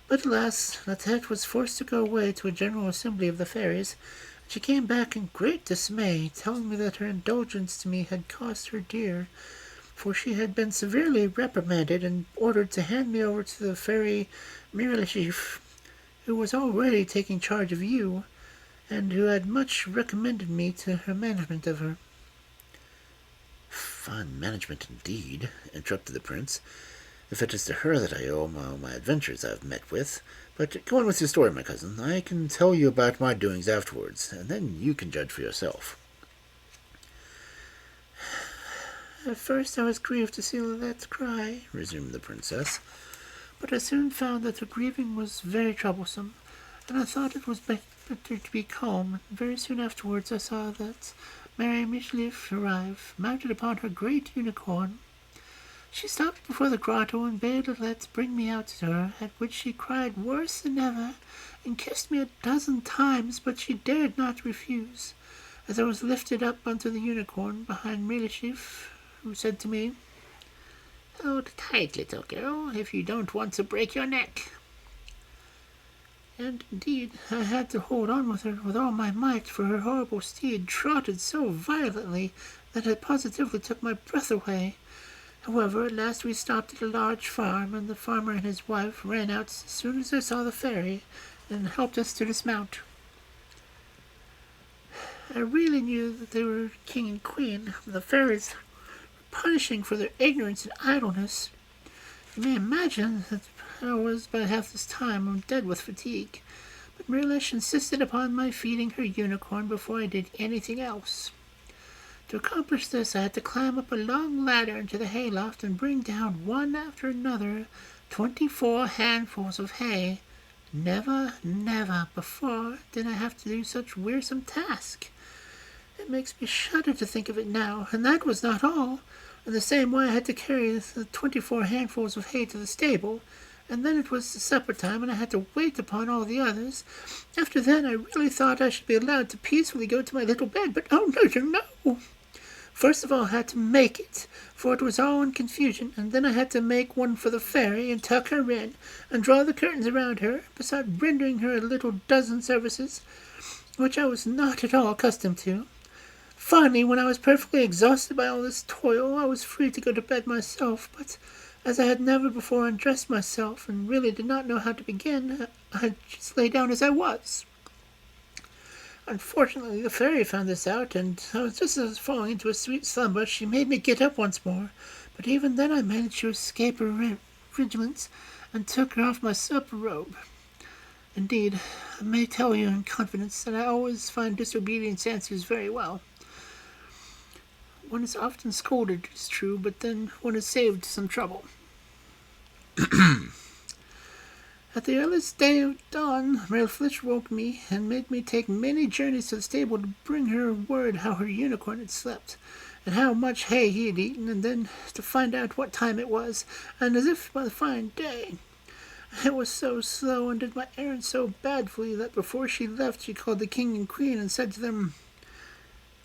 But alas, La Tête was forced to go away to a general assembly of the fairies, and she came back in great dismay, telling me that her indulgence to me had cost her dear, for she had been severely reprimanded and ordered to hand me over to the fairy Mirlichif, who was already taking charge of you, and who had much recommended me to her management of her. Fine management indeed, interrupted the prince, if it is to her that I owe all my adventures I've met with. But go on with your story, my cousin. I can tell you about my doings afterwards, and then you can judge for yourself. At first I was grieved to see Lilette cry, resumed the princess, but I soon found that her grieving was very troublesome, and I thought it was better to be calm, and very soon afterwards I saw that Mary Michelif arrive, mounted upon her great unicorn. She stopped before the grotto and bade Lilette bring me out to her, at which she cried worse than ever, and kissed me 12 times, but she dared not refuse, as I was lifted up unto the unicorn behind Mirlichif, who said to me, "Hold tight, little girl, if you don't want to break your neck." And indeed I had to hold on with her with all my might, for her horrible steed trotted so violently that it positively took my breath away. However, at last we stopped at a large farm, and the farmer and his wife ran out as soon as they saw the fairy, and helped us to dismount. I really knew that they were king and queen. The fairies were punishing for their ignorance and idleness. You may imagine that I was by half this time dead with fatigue, but Mirlish insisted upon my feeding her unicorn before I did anything else. To accomplish this, I had to climb up a long ladder into the hayloft and bring down one after another 24 handfuls of hay. Never before did I have to do such wearisome task. It makes me shudder to think of it now, and that was not all. In the same way I had to carry the 24 handfuls of hay to the stable, and then it was supper time, and I had to wait upon all the others. After that I really thought I should be allowed to peacefully go to my little bed, but oh no! First of all I had to make it, for it was all in confusion, and then I had to make one for the fairy, and tuck her in, and draw the curtains around her, besides rendering her a little dozen services, which I was not at all accustomed to. Finally, when I was perfectly exhausted by all this toil, I was free to go to bed myself, but as I had never before undressed myself, and really did not know how to begin, I just lay down as I was. Unfortunately, the fairy found this out, and I was just as I was falling into a sweet slumber, she made me get up once more, but even then I managed to escape her vigilance, and took her off my supper robe. Indeed, I may tell you in confidence that I always find disobedience answers very well. One is often scolded, it is true, but then one is saved some trouble. At the earliest day of dawn, Mirlichif woke me, and made me take many journeys to the stable to bring her word how her unicorn had slept, and how much hay he had eaten, and then to find out what time it was, and as if by the fine day. I was so slow and did my errand so badly that before she left she called the king and queen and said to them,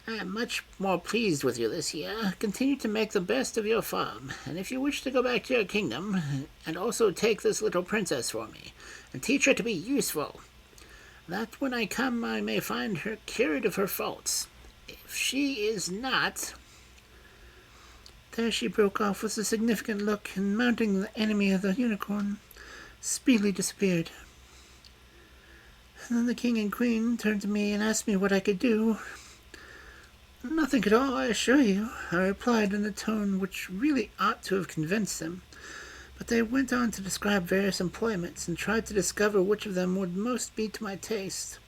"I am much more pleased with you this year. Continue to make the best of your farm, and if you wish to go back to your kingdom, and also take this little princess for me, and teach her to be useful, that when I come I may find her cured of her faults. If she is not—" There she broke off with a significant look, and mounting the enemy of the unicorn, speedily disappeared. And then the king and queen turned to me and asked me what I could do. "Nothing at all, I assure you," I replied in a tone which really ought to have convinced them, but they went on to describe various employments, and tried to discover which of them would most be to my taste.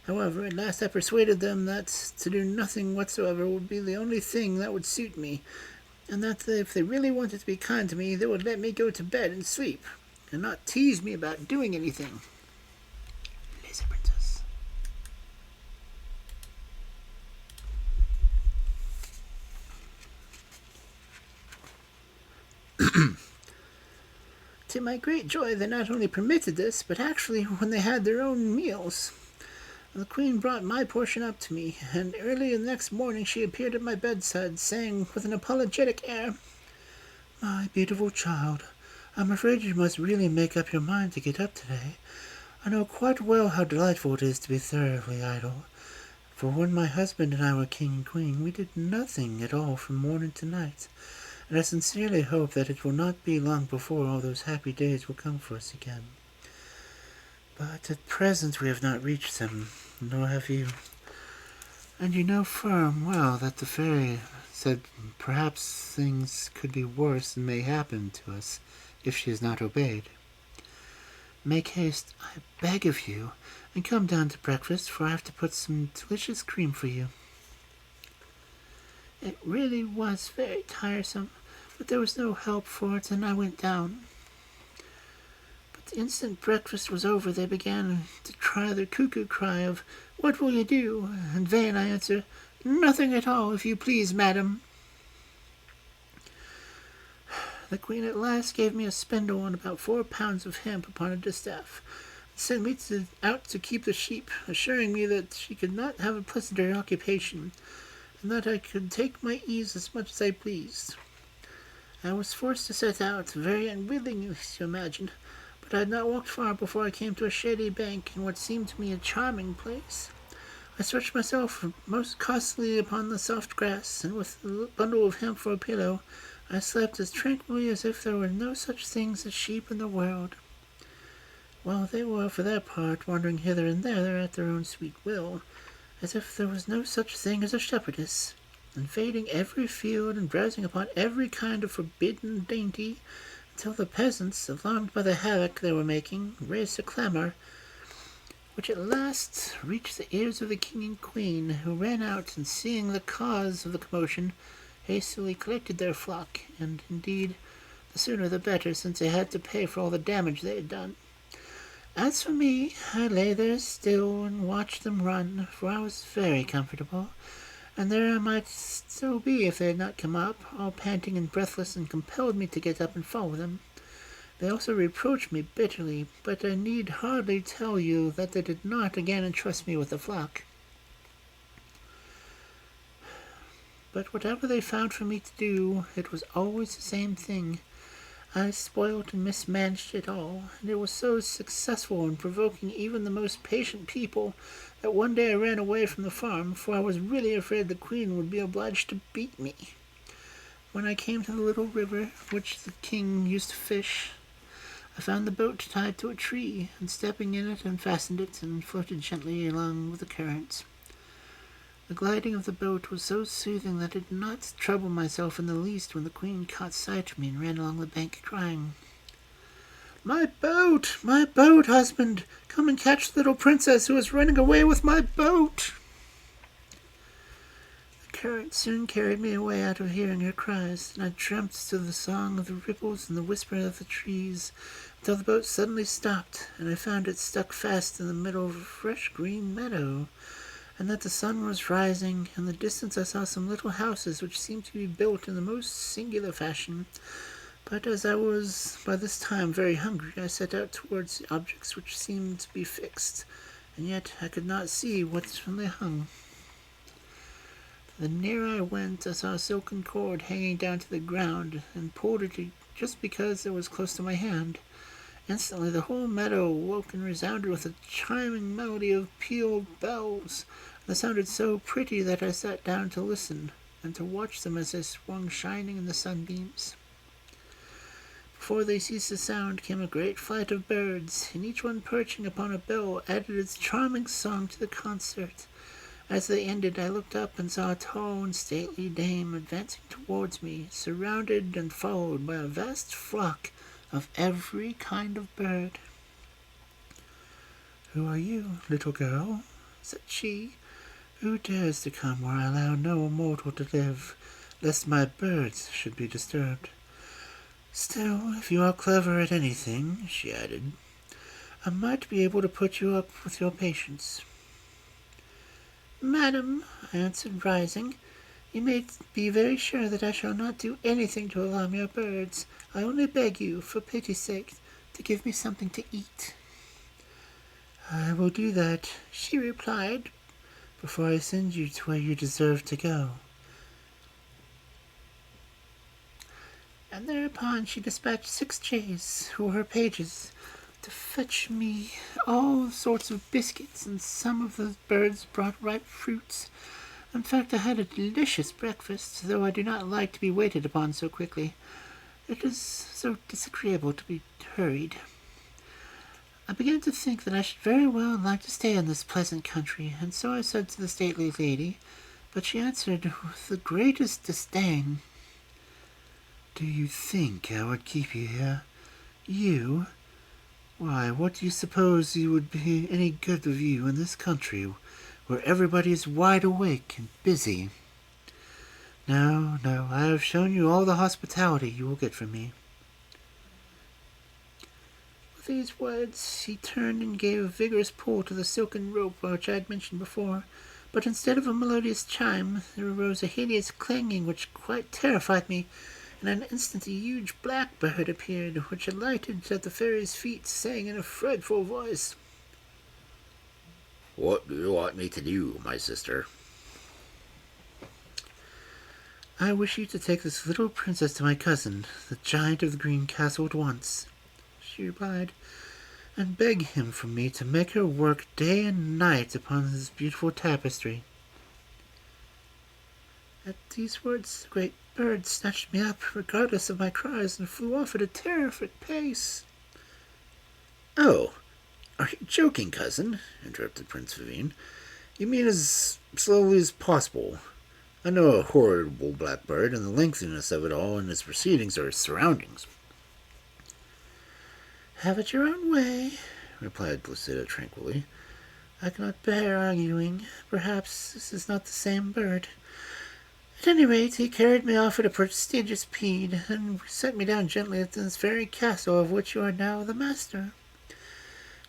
However, at last I persuaded them that to do nothing whatsoever would be the only thing that would suit me, and that if they really wanted to be kind to me, they would let me go to bed and sleep, and not tease me about doing anything. Lazy Princess. To my great joy, they not only permitted this, but actually, when they had their own meals, the queen brought my portion up to me, and early the next morning she appeared at my bedside, saying with an apologetic air, "My beautiful child, I'm afraid you must really make up your mind to get up today. I know quite well how delightful it is to be thoroughly idle. For when my husband and I were king and queen, we did nothing at all from morning to night, and I sincerely hope that it will not be long before all those happy days will come for us again. But at present we have not reached them, nor have you. And you know firm well that the fairy said perhaps things could be worse and may happen to us if she is not obeyed. Make haste, I beg of you, and come down to breakfast, for I have to put some delicious cream for you. It really was very tiresome, but there was no help for it, and I went down. But the instant breakfast was over, they began to cry their cuckoo cry of, "What will you do?" In vain I answer, "Nothing at all, if you please, madam." The queen at last gave me a spindle and about 4 pounds of hemp upon a distaff, and sent me out to keep the sheep, assuring me that she could not have a pleasanter occupation, and that I could take my ease as much as I pleased. I was forced to set out, very unwillingly, you imagine, but I had not walked far before I came to a shady bank in what seemed to me a charming place. I stretched myself most costly upon the soft grass, and with a bundle of hemp for a pillow, I slept as tranquilly as if there were no such things as sheep in the world, while they were, for their part, wandering hither and thither at their own sweet will, as if there was no such thing as a shepherdess, invading every field and browsing upon every kind of forbidden dainty, until the peasants, alarmed by the havoc they were making, raised a clamour, which at last reached the ears of the king and queen, who ran out, and seeing the cause of the commotion, hastily collected their flock, and indeed the sooner the better, since they had to pay for all the damage they had done. As for me, I lay there still and watched them run, for I was very comfortable, and there I might still be if they had not come up, all panting and breathless, and compelled me to get up and follow them. They also reproached me bitterly, but I need hardly tell you that they did not again entrust me with the flock. But whatever they found for me to do, it was always the same thing. I spoilt and mismanaged it all, and it was so successful in provoking even the most patient people that one day I ran away from the farm, for I was really afraid the queen would be obliged to beat me. When I came to the little river which the king used to fish, I found the boat tied to a tree, and stepping in it, unfastened it, and floated gently along with the current. The gliding of the boat was so soothing that I did not trouble myself in the least when the queen caught sight of me and ran along the bank crying, my boat, husband! Come and catch the little princess who is running away with my boat!" The current soon carried me away out of hearing her cries, and I dreamt to the song of the ripples and the whisper of the trees, until the boat suddenly stopped, and I found it stuck fast in the middle of a fresh green meadow, and that the sun was rising. In the distance I saw some little houses which seemed to be built in the most singular fashion, but as I was by this time very hungry, I set out towards the objects which seemed to be fixed, and yet I could not see whence they hung. The nearer I went, I saw a silken cord hanging down to the ground, and pulled it just because it was close to my hand. Instantly the whole meadow woke and resounded with a chiming melody of pealed bells. They sounded so pretty that I sat down to listen, and to watch them as they swung shining in the sunbeams. Before they ceased to sound came a great flight of birds, and each one perching upon a bell added its charming song to the concert. As they ended, I looked up and saw a tall and stately dame advancing towards me, surrounded and followed by a vast flock of every kind of bird. "Who are you, little girl?" said she. "Who dares to come where I allow no mortal to live, lest my birds should be disturbed? Still, if you are clever at anything," she added, "I might be able to put you up with your patience." "Madam," I answered, rising, "you may be very sure that I shall not do anything to alarm your birds. I only beg you, for pity's sake, to give me something to eat." "I will do that," she replied, "before I send you to where you deserve to go." And thereupon she dispatched 6 jays, who were her pages, to fetch me all sorts of biscuits, and some of the birds brought ripe fruits. In fact, I had a delicious breakfast, though I do not like to be waited upon so quickly. It is so disagreeable to be hurried. I began to think that I should very well like to stay in this pleasant country, and so I said to the stately lady, but she answered with the greatest disdain, "Do you think I would keep you here? You? Why, what do you suppose you would be any good of you in this country, where everybody is wide awake and busy? No, no, I have shown you all the hospitality you will get from me." With these words, he turned and gave a vigorous pull to the silken rope which I had mentioned before, but instead of a melodious chime, there arose a hideous clanging which quite terrified me. In an instant a huge blackbird appeared, which alighted at the fairy's feet, saying in a frightful voice, "What do you want me to do, my sister?" "I wish you to take this little princess to my cousin, the giant of the green castle, at once," she replied, "and beg him from me to make her work day and night upon this beautiful tapestry." At these words the great bird snatched me up, regardless of my cries, and flew off at a terrific pace. "Oh, are you joking, cousin?" interrupted Prince Vivien. "You mean as slowly as possible. I know a horrible blackbird, and the lengthiness of it all in its proceedings are its surroundings." "Have it your own way," replied Placida tranquilly. "I cannot bear arguing. Perhaps this is not the same bird. At any rate, he carried me off at a prestigious speed, and set me down gently at this very castle of which you are now the master.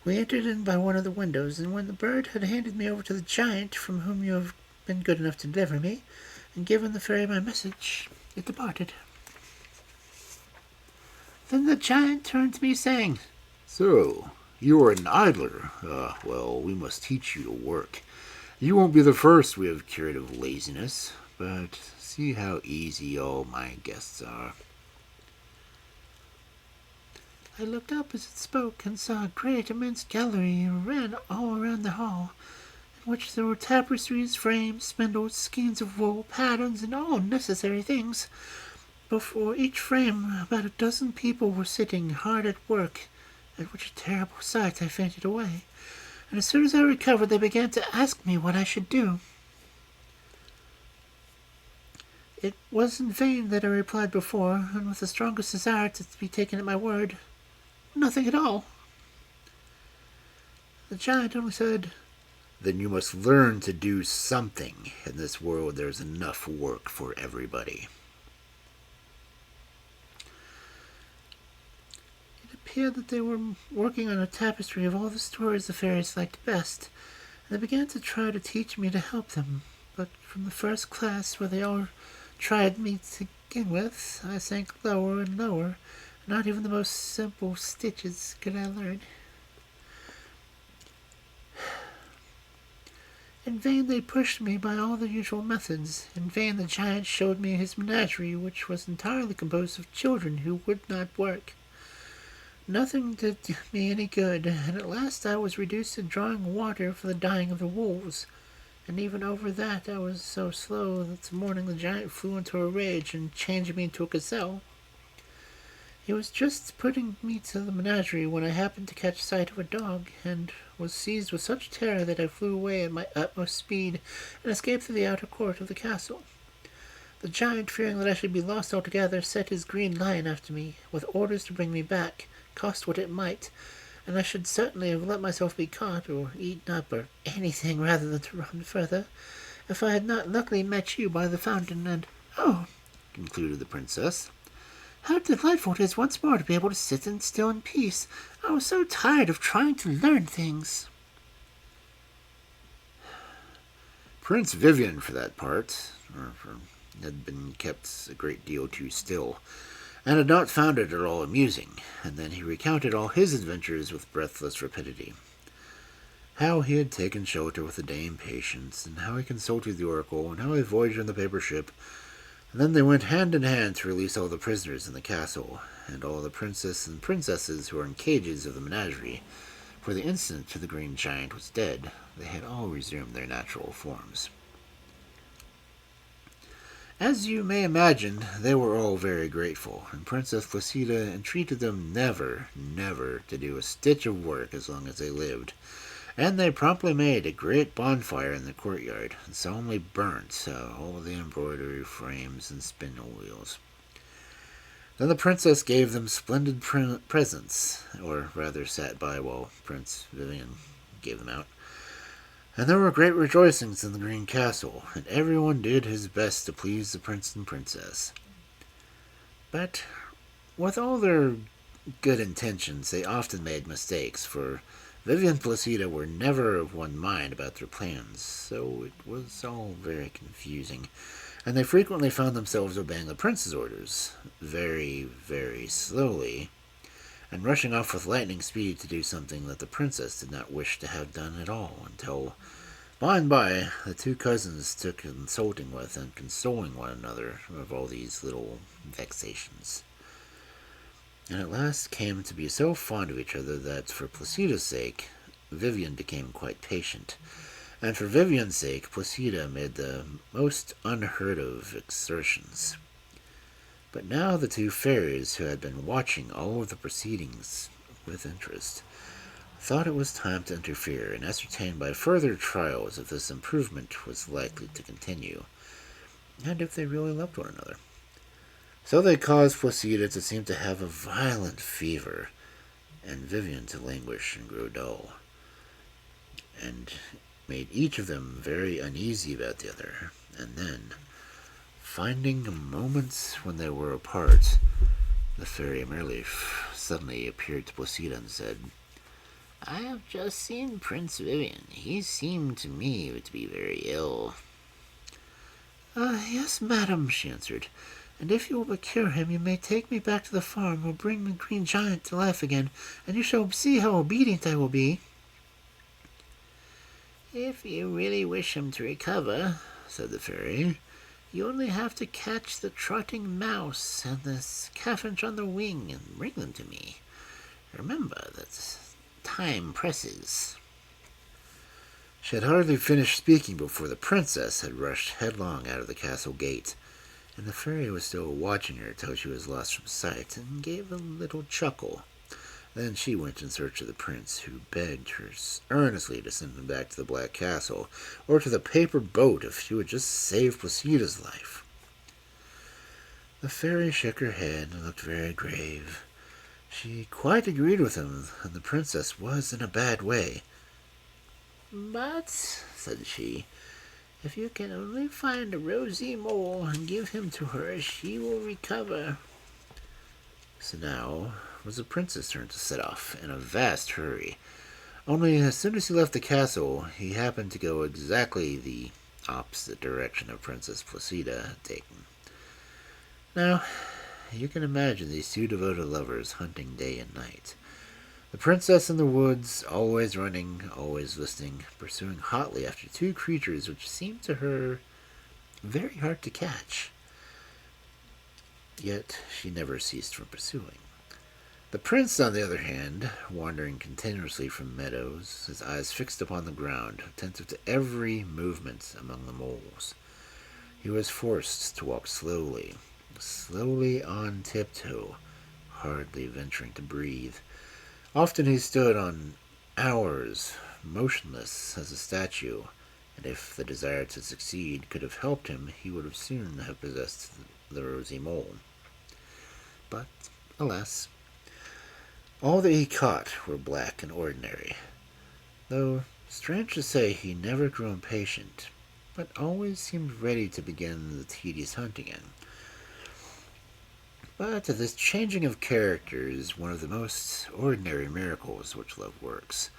We entered in by one of the windows, and when the bird had handed me over to the giant, from whom you have been good enough to deliver me, and given the fairy my message, it departed. Then the giant turned to me, saying, "So, you are an idler. Well, we must teach you to work. You won't be the first we have cured of laziness, but see how easy all my guests are." I looked up as it spoke, and saw a great immense gallery, and ran all around the hall, in which there were tapestries, frames, spindles, skeins of wool, patterns, and all necessary things. Before each frame about a dozen people were sitting hard at work, at which a terrible sight I fainted away, and as soon as I recovered they began to ask me what I should do. It was in vain that I replied before, and with the strongest desire to be taken at my word, "Nothing at all." The giant only said, "Then you must learn to do something. In this world there's enough work for everybody." It appeared that they were working on a tapestry of all the stories the fairies liked best, and they began to try to teach me to help them, but from the first class, where they all tried me to begin with, I sank lower and lower. Not even the most simple stitches could I learn. In vain they pushed me by all the usual methods. In vain the giant showed me his menagerie, which was entirely composed of children who would not work. Nothing did me any good, and at last I was reduced to drawing water for the dyeing of the wools, and even over that I was so slow that this morning the giant flew into a rage and changed me into a gazelle. He was just putting me to the menagerie when I happened to catch sight of a dog, and was seized with such terror that I flew away at my utmost speed and escaped through the outer court of the castle. The giant, fearing that I should be lost altogether, set his green lion after me, with orders to bring me back, cost what it might, and I should certainly have let myself be caught, or eaten up, or anything rather than to run further, if I had not luckily met you by the fountain, and, oh," concluded the princess, "how delightful it is once more to be able to sit still in peace. I was so tired of trying to learn things." Prince Vivien, for that part, had been kept a great deal too still, and had not found it at all amusing, and then he recounted all his adventures with breathless rapidity. How he had taken shelter with the Dame Patience, and how he consulted the oracle, and how he voyaged on the paper ship, And then they went hand in hand to release all the prisoners in the castle, and all the princess and princesses who were in cages of the menagerie. For the instant the green giant was dead, they had all resumed their natural forms. As you may imagine, they were all very grateful, and Princess Placida entreated them never, never to do a stitch of work as long as they lived. And they promptly made a great bonfire in the courtyard, and solemnly burnt all the embroidery frames and spindle wheels. Then the princess gave them splendid presents, or rather sat by while Prince Vivien gave them out. And there were great rejoicings in the Green Castle, and everyone did his best to please the prince and princess. But with all their good intentions, they often made mistakes, for Vivien and Placida were never of one mind about their plans, so it was all very confusing, and they frequently found themselves obeying the prince's orders very, very slowly, and rushing off with lightning speed to do something that the princess did not wish to have done at all, until by and by the two cousins took consulting with and consoling one another of all these little vexations, and at last came to be so fond of each other that, for Placida's sake, Vivien became quite patient, and for Vivien's sake, Placida made the most unheard of exertions. But now the two fairies, who had been watching all of the proceedings with interest, thought it was time to interfere and ascertain by further trials if this improvement was likely to continue, and if they really loved one another. So they caused Placida to seem to have a violent fever, and Vivien to languish and grow dull, and made each of them very uneasy about the other. And then, finding moments when they were apart, the fairy Merleaf suddenly appeared to Placida and said, "I have just seen Prince Vivien. He seemed to me to be very ill." Yes, madam," she answered, "and if you will but cure him, you may take me back to the farm, or bring the green giant to life again, and you shall see how obedient I will be." "If you really wish him to recover," said the fairy, "you only have to catch the trotting mouse and the chaffinch on the wing and bring them to me. Remember that time presses." She had hardly finished speaking before the princess had rushed headlong out of the castle gate, and the fairy was still watching her till she was lost from sight, and gave a little chuckle. Then she went in search of the prince, who begged her earnestly to send him back to the Black Castle, or to the paper boat if she would just save Placida's life. The fairy shook her head and looked very grave. She quite agreed with him, and the princess was in a bad way. "But," said she, "if you can only find a rosy mole and give him to her, she will recover." So now was the prince's turn to set off in a vast hurry. Only as soon as he left the castle, he happened to go exactly the opposite direction of Princess Placida had taken. Now, you can imagine these two devoted lovers hunting day and night. The princess in the woods, always running, always listening, pursuing hotly after two creatures which seemed to her very hard to catch. Yet she never ceased from pursuing. The prince, on the other hand, wandering continuously from meadows, his eyes fixed upon the ground, attentive to every movement among the moles. He was forced to walk slowly, slowly on tiptoe, hardly venturing to breathe. Often he stood on hours, motionless as a statue, and if the desire to succeed could have helped him, he would have soon have possessed the rosy mole. But, alas, all that he caught were black and ordinary, though, strange to say, he never grew impatient, but always seemed ready to begin the tedious hunt again. But this changing of character is one of the most ordinary miracles which love works.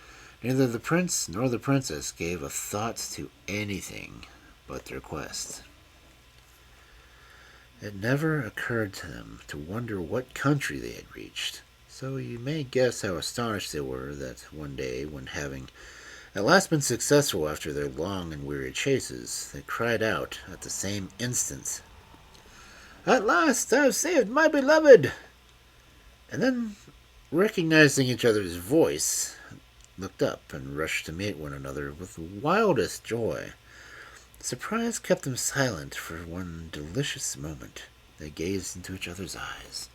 Neither the prince nor the princess gave a thought to anything but their quest. It never occurred to them to wonder what country they had reached, so you may guess how astonished they were that one day, when having at last been successful after their long and weary chases, they cried out at the same instant, At last I have saved my beloved! And then, recognizing each other's voice, looked up and rushed to meet one another with wildest joy. Surprise kept them silent for one delicious moment. They gazed into each other's eyes.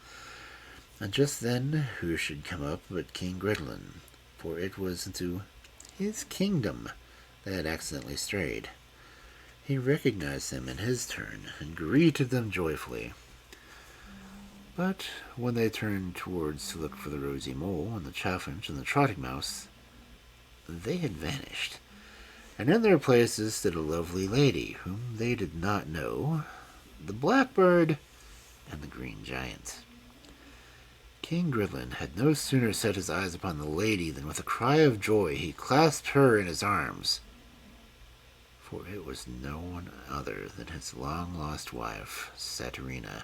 And just then, who should come up but King Gridlin, for it was into his kingdom they had accidentally strayed. He recognized them in his turn and greeted them joyfully. But when they turned towards to look for the rosy mole and the chaffinch and the trotting mouse, they had vanished, and in their places stood a lovely lady whom they did not know, the blackbird and the green giant. King Gridlin had no sooner set his eyes upon the lady than with a cry of joy he clasped her in his arms, for it was no one other than his long-lost wife, Saturina,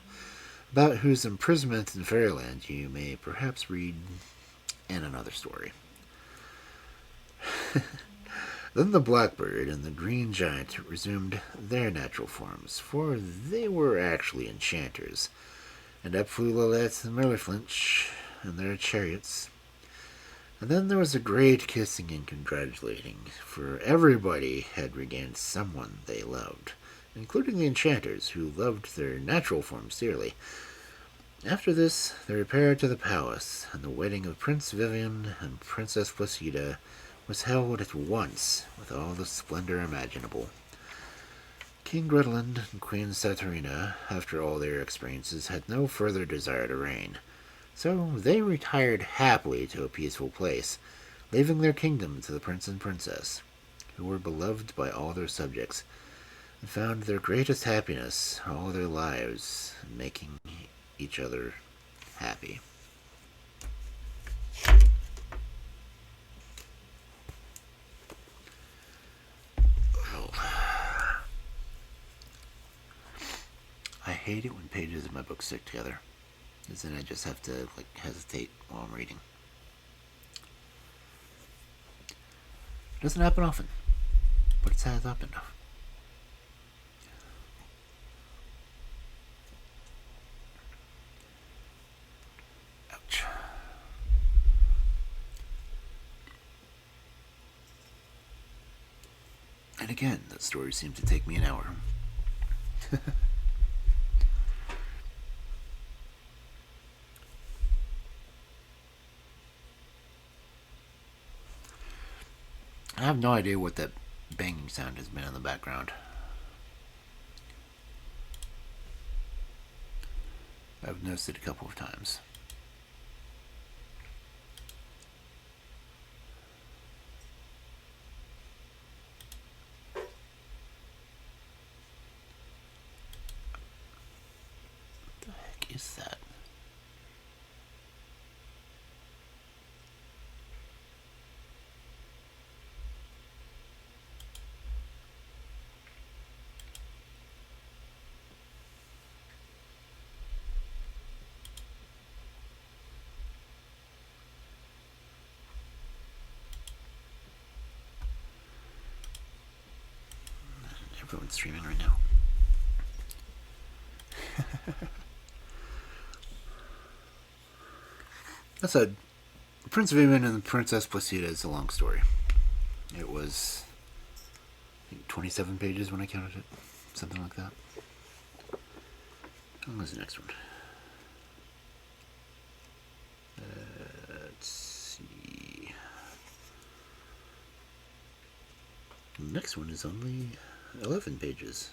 about whose imprisonment in Fairyland you may perhaps read in another story. Then the blackbird and the green giant resumed their natural forms, for they were actually enchanters, and up flew Lilith and Mirliflint in their chariots. And then there was a great kissing and congratulating, for everybody had regained someone they loved, including the enchanters, who loved their natural forms dearly. After this, they repaired to the palace, and the wedding of Prince Vivien and Princess Placida was held at once with all the splendor imaginable. King Gridlin and Queen Saturina, after all their experiences, had no further desire to reign, so they retired happily to a peaceful place, leaving their kingdom to the prince and princess, who were beloved by all their subjects, and found their greatest happiness all their lives in making each other happy. Well, I hate it when pages of my book stick together, because then I just have to hesitate while I'm reading. It doesn't happen often, but it's has happened. Ouch. And again, that story seemed to take me an hour. I have no idea what that banging sound has been in the background. I've noticed it a couple of times. What the heck is that? Everyone's streaming right now. That's a Prince Vivien and Princess Placida is a long story. It was, I think, 27 pages when I counted it. Something like that. How long is the next one? Let's see. The next one is only 11 pages.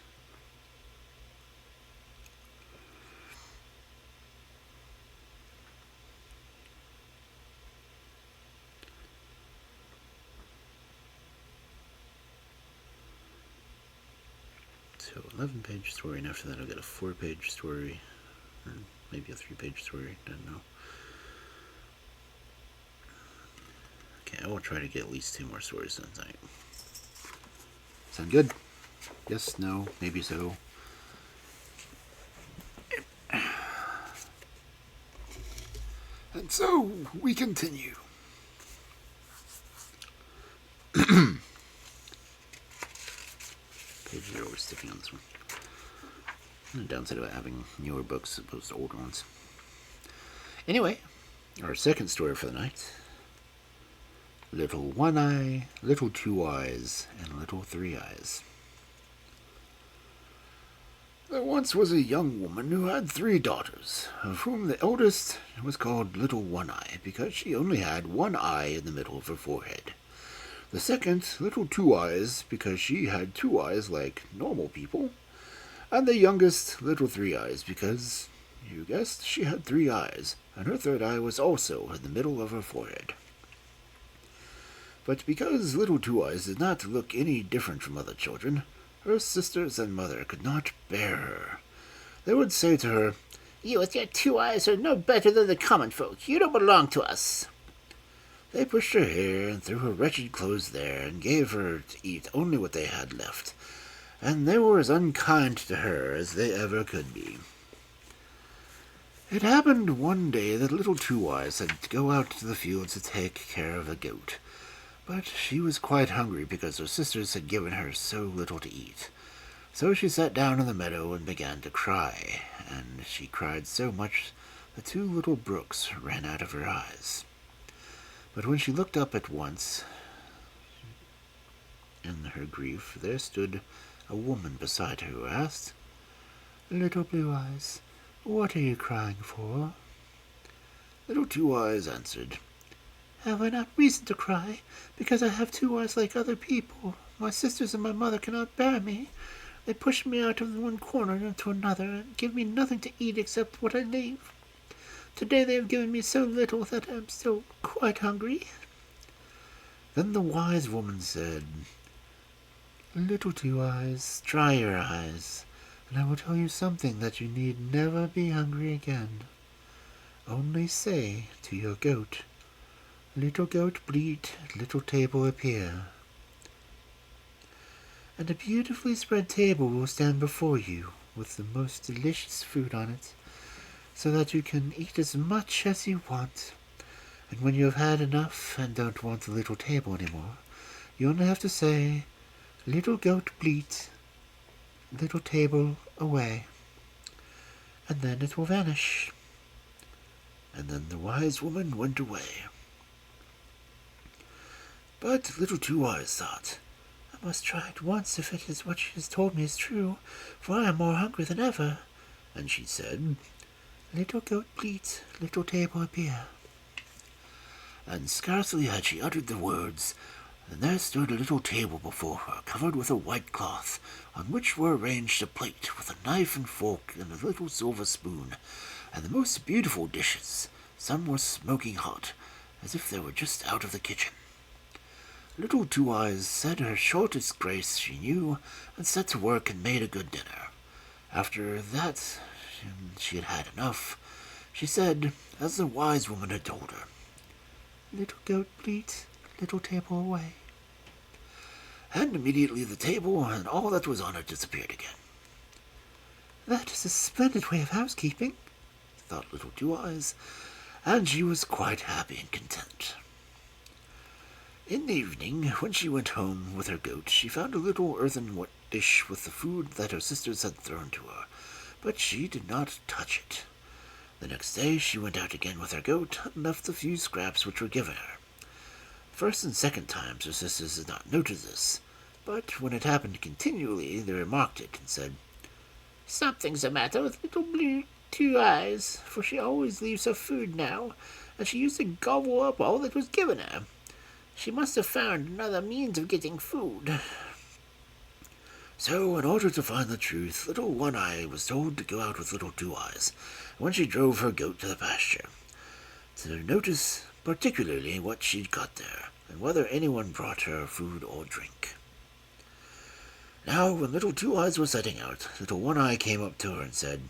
So 11-page story, and after that I'll get a 4-page story, or maybe a 3-page story, I don't know. Okay, I will try to get at least 2 more stories done tonight. Sound good? Yes, no, maybe so. And so, we continue. Pages are always sticking on this one. The downside about having newer books as opposed to older ones. Anyway, our second story for the night. Little One Eye, Little Two Eyes, and Little Three Eyes. There once was a young woman who had 3 daughters, of whom the eldest was called Little One Eye because she only had 1 eye in the middle of her forehead. The second, Little Two Eyes, because she had 2 eyes like normal people. And the youngest, Little Three Eyes, because, you guessed, she had 3 eyes, and her 3rd eye was also in the middle of her forehead. But because Little Two Eyes did not look any different from other children, her sisters and mother could not bear her. They would say to her, "You with your 2 eyes are no better than the common folk. You don't belong to us." They pushed her hair and threw her wretched clothes there, and gave her to eat only what they had left, and they were as unkind to her as they ever could be. It happened one day that Little Two Eyes had to go out to the field to take care of a goat, but she was quite hungry because her sisters had given her so little to eat. So she sat down in the meadow and began to cry, and she cried so much that 2 little brooks ran out of her eyes. But when she looked up at once, in her grief, there stood a woman beside her who asked, "Little Blue Eyes, what are you crying for?" Little Two Eyes answered, "Have I not reason to cry? Because I have 2 eyes like other people. My sisters and my mother cannot bear me. They push me out of one corner into another, and give me nothing to eat except what I leave. Today they have given me so little that I am still quite hungry." Then the wise woman said, "Little Two Eyes, dry your eyes, and I will tell you something that you need never be hungry again. Only say to your goat, 'Little goat, bleat, little table appear.' And a beautifully spread table will stand before you, with the most delicious food on it, so that you can eat as much as you want. And when you have had enough and don't want the little table any more, you only have to say, 'Little goat, bleat, little table away,' and then it will vanish." And then the wise woman went away. But Little Two Eyes thought, "I must try it once if it is what she has told me is true, for I am more hungry than ever." And she said, "Little goat, bleat, little table appear." And scarcely had she uttered the words, than there stood a little table before her, covered with a white cloth, on which were arranged a plate with a knife and fork and a little silver spoon, and the most beautiful dishes. Some were smoking hot, as if they were just out of the kitchen. Little Two Eyes said her shortest grace she knew, and set to work and made a good dinner. After that she had had enough, she said, as the wise woman had told her, "Little goat, bleat, little table away." And immediately the table and all that was on it disappeared again. "That is a splendid way of housekeeping," thought Little Two Eyes, and she was quite happy and content. In the evening, when she went home with her goat, she found a little earthen dish with the food that her sisters had thrown to her, but she did not touch it. The next day she went out again with her goat, and left the few scraps which were given her. First and second times her sisters did not notice this, but when it happened continually, they remarked it, and said, "Something's the matter with Little Blue Two Eyes, for she always leaves her food now, and she used to gobble up all that was given her. She must have found another means of getting food." So, in order to find the truth, Little One Eye was told to go out with Little Two Eyes, when she drove her goat to the pasture, to notice particularly what she'd got there, and whether anyone brought her food or drink. Now, when Little Two Eyes was setting out, Little One Eye came up to her and said,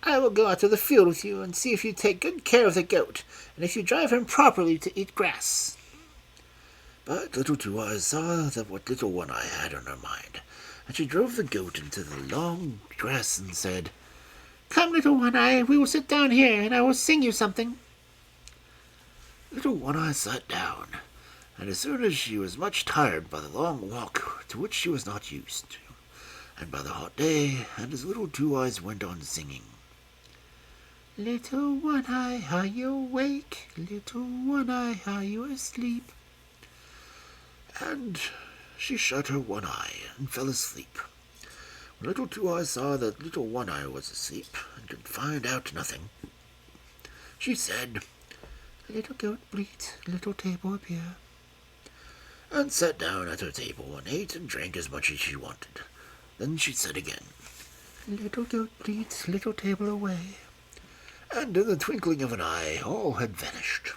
"I will go out to the field with you, and see if you take good care of the goat, and if you drive him properly to eat grass." But Little Two Eyes saw that what Little One Eye had on her mind, and she drove the goat into the long grass and said, "Come, Little One Eye, we will sit down here, and I will sing you something." Little One Eye sat down, and as soon as she was much tired by the long walk to which she was not used to, And by the hot day, and his little two eyes went on singing. Little one eye, are you awake? Little one eye, are you asleep? And she shut her one eye and fell asleep. When little two eyes saw that little one eye was asleep and could find out nothing, she said, Little goat bleat, little table appear. And sat down at her table and ate and drank as much as she wanted. Then she said again, Little goat bleat, little table away. And in the twinkling of an eye all had vanished.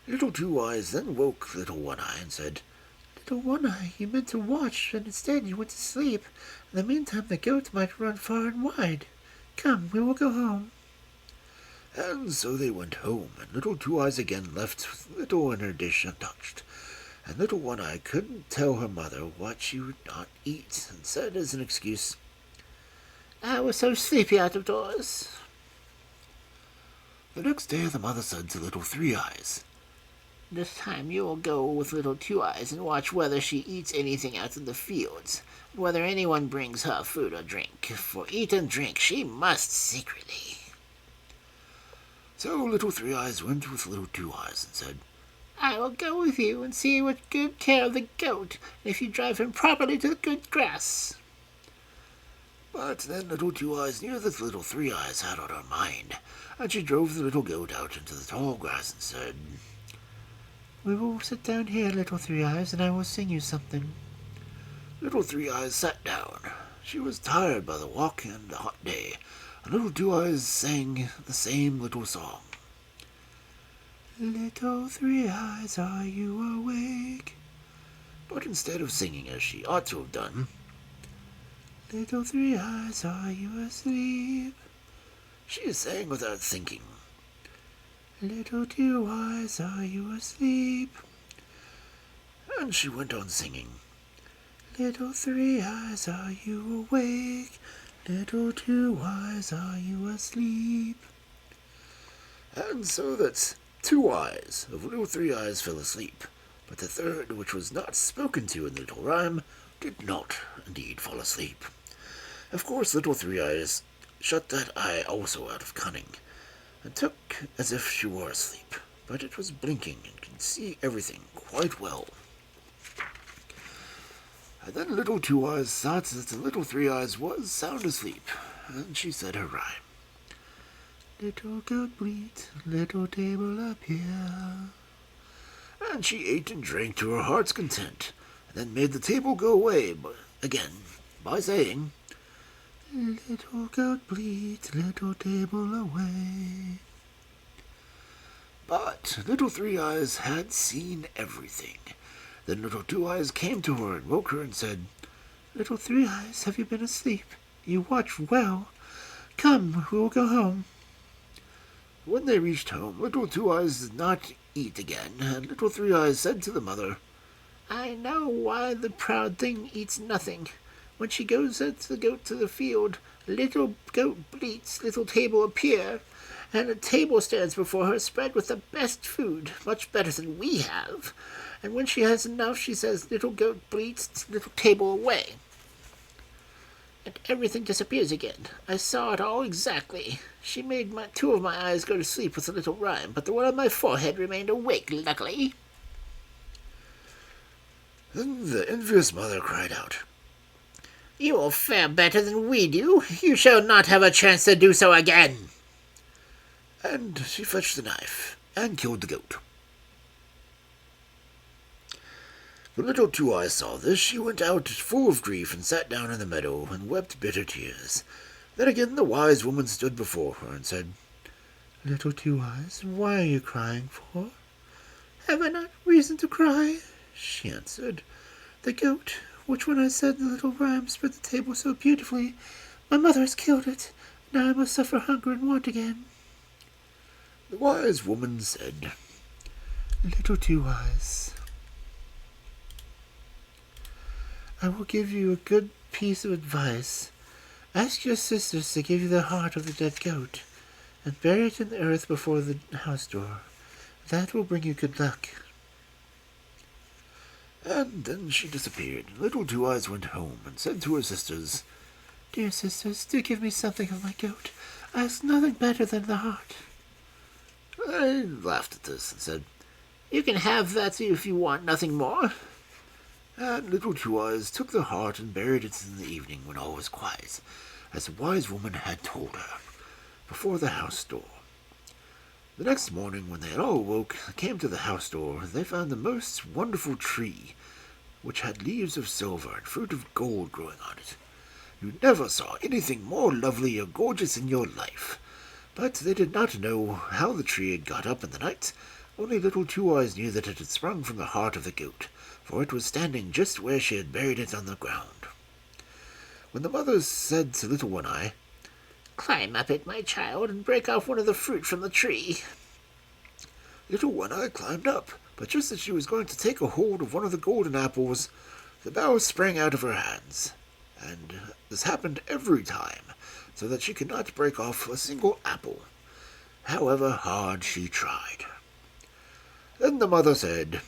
Little Two Eyes then woke Little One Eye and said, Little One Eye, you meant to watch, and instead you went to sleep. In the meantime the goat might run far and wide. Come, we will go home. And so they went home, and Little Two Eyes again left Little in her dish untouched. And Little One Eye couldn't tell her mother what she would not eat, and said as an excuse, I was so sleepy out of doors. The next day the mother said to Little Three Eyes, This time you will go with Little Two Eyes and watch whether she eats anything out in the fields, and whether anyone brings her food or drink, for eat and drink she must secretly. So Little Three Eyes went with Little Two Eyes and said, I will go with you and see what good care of the goat, and if you drive him properly to the good grass. But then Little Two Eyes knew that Little Three Eyes had on her mind, and she drove the little goat out into the tall grass and said, We will sit down here, Little Three Eyes, and I will sing you something. Little Three Eyes sat down. She was tired by the walk and the hot day, and Little Two Eyes sang the same little song. Little Three Eyes, are you awake? But instead of singing as she ought to have done, Little Three Eyes, are you asleep? she sang without thinking. Little Two Eyes, are you asleep? And she went on singing. Little Three Eyes, are you awake? Little Two Eyes, are you asleep? And so that Two Eyes of Little Three Eyes fell asleep, but the third, which was not spoken to in the little rhyme, did not indeed fall asleep. Of course, Little Three Eyes shut that eye also out of cunning, and took as if she were asleep, but it was blinking and could see everything quite well. And then Little Two Eyes thought that the Little Three Eyes was sound asleep, and she said her rhyme. Little goat bleat, little table up here. And she ate and drank to her heart's content, and then made the table go away again by saying, Little goat bleat, little table away. But Little Three Eyes had seen everything. Then Little Two Eyes came to her and woke her and said, Little Three Eyes, have you been asleep? You watch well. Come, we will go home. When they reached home, Little Two Eyes did not eat again, and Little Three Eyes said to the mother, I know why the proud thing eats nothing. When she goes out the goat to the field, little goat bleats, little table appear, and a table stands before her spread with the best food, much better than we have. And when she has enough, she says, Little goat bleats, little table away. And everything disappears again. I saw it all exactly. She made two of my eyes go to sleep with a little rhyme, but the one on my forehead remained awake, luckily. Then the envious mother cried out, You will fare better than we do. You shall not have a chance to do so again. And she fetched the knife and killed the goat. When Little Two Eyes saw this, she went out full of grief and sat down in the meadow and wept bitter tears. Then again the wise woman stood before her and said, Little Two Eyes, why are you crying for? Have I not reason to cry? She answered, The goat, which when I said the little rhyme spread the table so beautifully, my mother has killed it. Now I must suffer hunger and want again. The wise woman said, Little Two Eyes, I will give you a good piece of advice. Ask your sisters to give you the heart of the dead goat, and bury it in the earth before the house door. That will bring you good luck. And then she disappeared. Little Two Eyes went home and said to her sisters, Dear sisters, do give me something of my goat. I ask nothing better than the heart. I laughed at this and said, You can have that if you want nothing more. And Little Two Eyes took the heart and buried it in the evening when all was quiet, as the wise woman had told her, before the house door. The next morning, when they had all awoke and came to the house door, they found the most wonderful tree, which had leaves of silver and fruit of gold growing on it. You never saw anything more lovely or gorgeous in your life. But they did not know how the tree had got up in the night. Only Little Two Eyes knew that it had sprung from the heart of the goat, for it was standing just where she had buried it on the ground. When the mother said to Little One Eye, Climb up it, my child, and break off one of the fruit from the tree. Little One Eye climbed up, but just as she was going to take a hold of one of the golden apples, the bough sprang out of her hands, and this happened every time, so that she could not break off a single apple, however hard she tried. Then the mother said,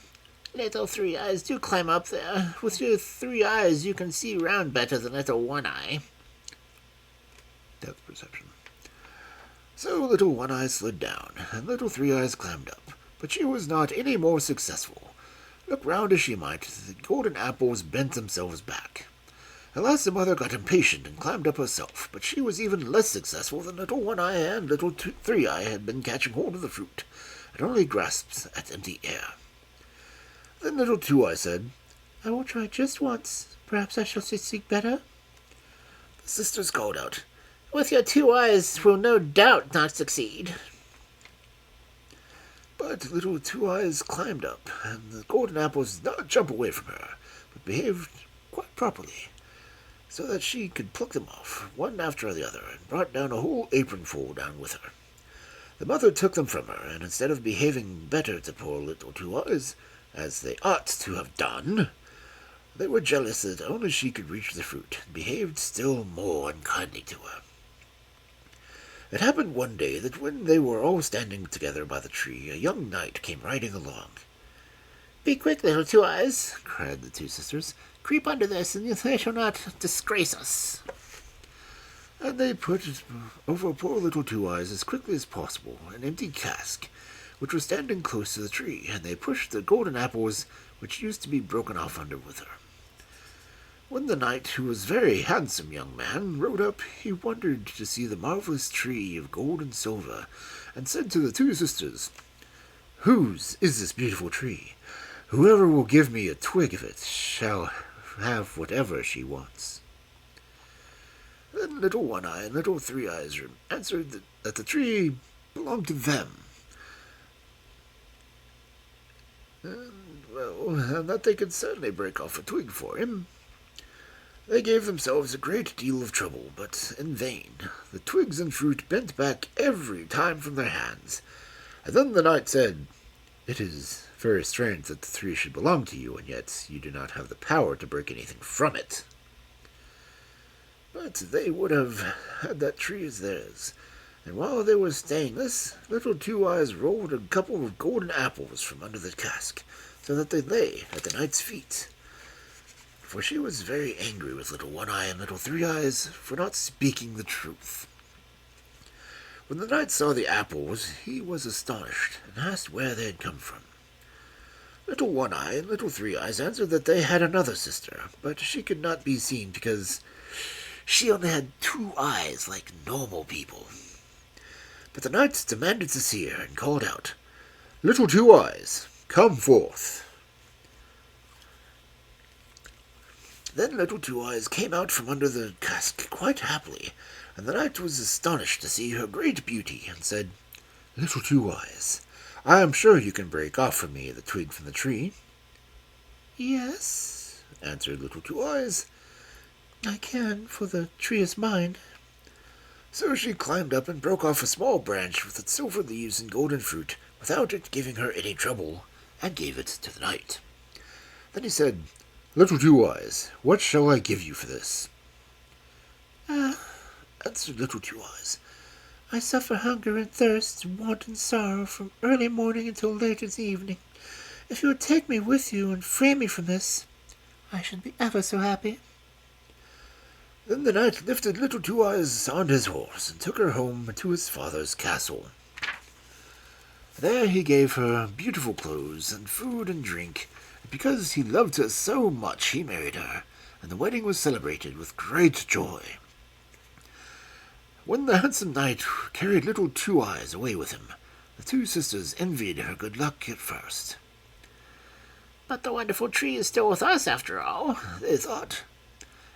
Little Three Eyes, do climb up there. With your 3 eyes you can see round better than Little One Eye. Depth perception. So Little One Eye slid down, and Little Three Eyes climbed up, but she was not any more successful. Look round as she might, the golden apples bent themselves back. At last the mother got impatient and climbed up herself, but she was even less successful than Little One Eye and Little Three Eye had been catching hold of the fruit, and only grasped at empty air. Then Little Two Eye said, I will try just once. Perhaps I shall succeed better. The sisters called out, With your 2 eyes will no doubt not succeed. But Little Two Eyes climbed up, and the golden apples did not jump away from her, but behaved quite properly, so that she could pluck them off, one after the other, and brought down a whole apronful down with her. The mother took them from her, and instead of behaving better to poor Little Two Eyes, as they ought to have done, they were jealous that only she could reach the fruit, and behaved still more unkindly to her. It happened one day that when they were all standing together by the tree, a young knight came riding along. Be quick, Little Two Eyes, cried the 2 sisters. Creep under this, and they shall not disgrace us. And they put over poor Little Two Eyes as quickly as possible an empty cask, which was standing close to the tree, and they pushed the golden apples, which used to be broken off under with her. When the knight, who was a very handsome young man, rode up, he wondered to see the marvelous tree of gold and silver, and said to the 2 sisters, Whose is this beautiful tree? Whoever will give me a twig of it shall have whatever she wants. Then Little One Eye and Little Three Eyes answered that the tree belonged to them, and that they could certainly break off a twig for him. They gave themselves a great deal of trouble, but in vain. The twigs and fruit bent back every time from their hands. And then the knight said, It is very strange that the tree should belong to you, and yet you do not have the power to break anything from it. But they would have had that tree as theirs, and while they were saying this, Little Two Eyes rolled a couple of golden apples from under the cask, so that they lay at the knight's feet. For she was very angry with Little One Eye and Little Three Eyes for not speaking the truth. When the knight saw the apples, he was astonished, and asked where they had come from. Little One Eye and Little Three Eyes answered that they had another sister, but she could not be seen because she only had 2 eyes like normal people. But the knight demanded to see her, and called out, Little Two Eyes, come forth. Then Little Two Eyes came out from under the cask quite happily, and the knight was astonished to see her great beauty, and said, Little Two Eyes, I am sure you can break off for me the twig from the tree. Yes, answered Little Two Eyes, I can, for the tree is mine. So she climbed up and broke off a small branch with its silver leaves and golden fruit, without it giving her any trouble, and gave it to the knight. Then he said, Little Two Eyes, what shall I give you for this? Answered Little Two Eyes, I suffer hunger and thirst, want and sorrow from early morning until late as evening. If you would take me with you and free me from this, I should be ever so happy." Then the knight lifted Little Two Eyes on his horse and took her home to his father's castle. There he gave her beautiful clothes and food and drink, and because he loved her so much he married her, and the wedding was celebrated with great joy. When the handsome knight carried Little Two Eyes away with him, the two sisters envied her good luck at first. "But the wonderful tree is still with us, after all," they thought.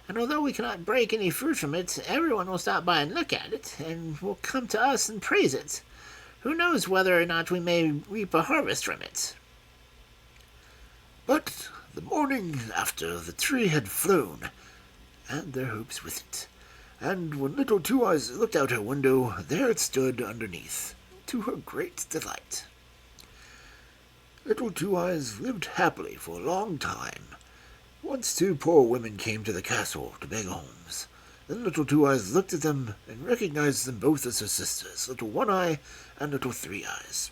"and although we cannot break any fruit from it, everyone will stop by and look at it, and will come to us and praise it. Who knows whether or not we may reap a harvest from it?" But the morning after, the tree had flown, and their hopes with it. And when Little Two Eyes looked out her window, there it stood underneath, to her great delight. Little Two Eyes lived happily for a long time. Once two poor women came to the castle to beg alms. Then Little Two Eyes looked at them and recognized them both as her sisters, Little One Eye and Little Three Eyes,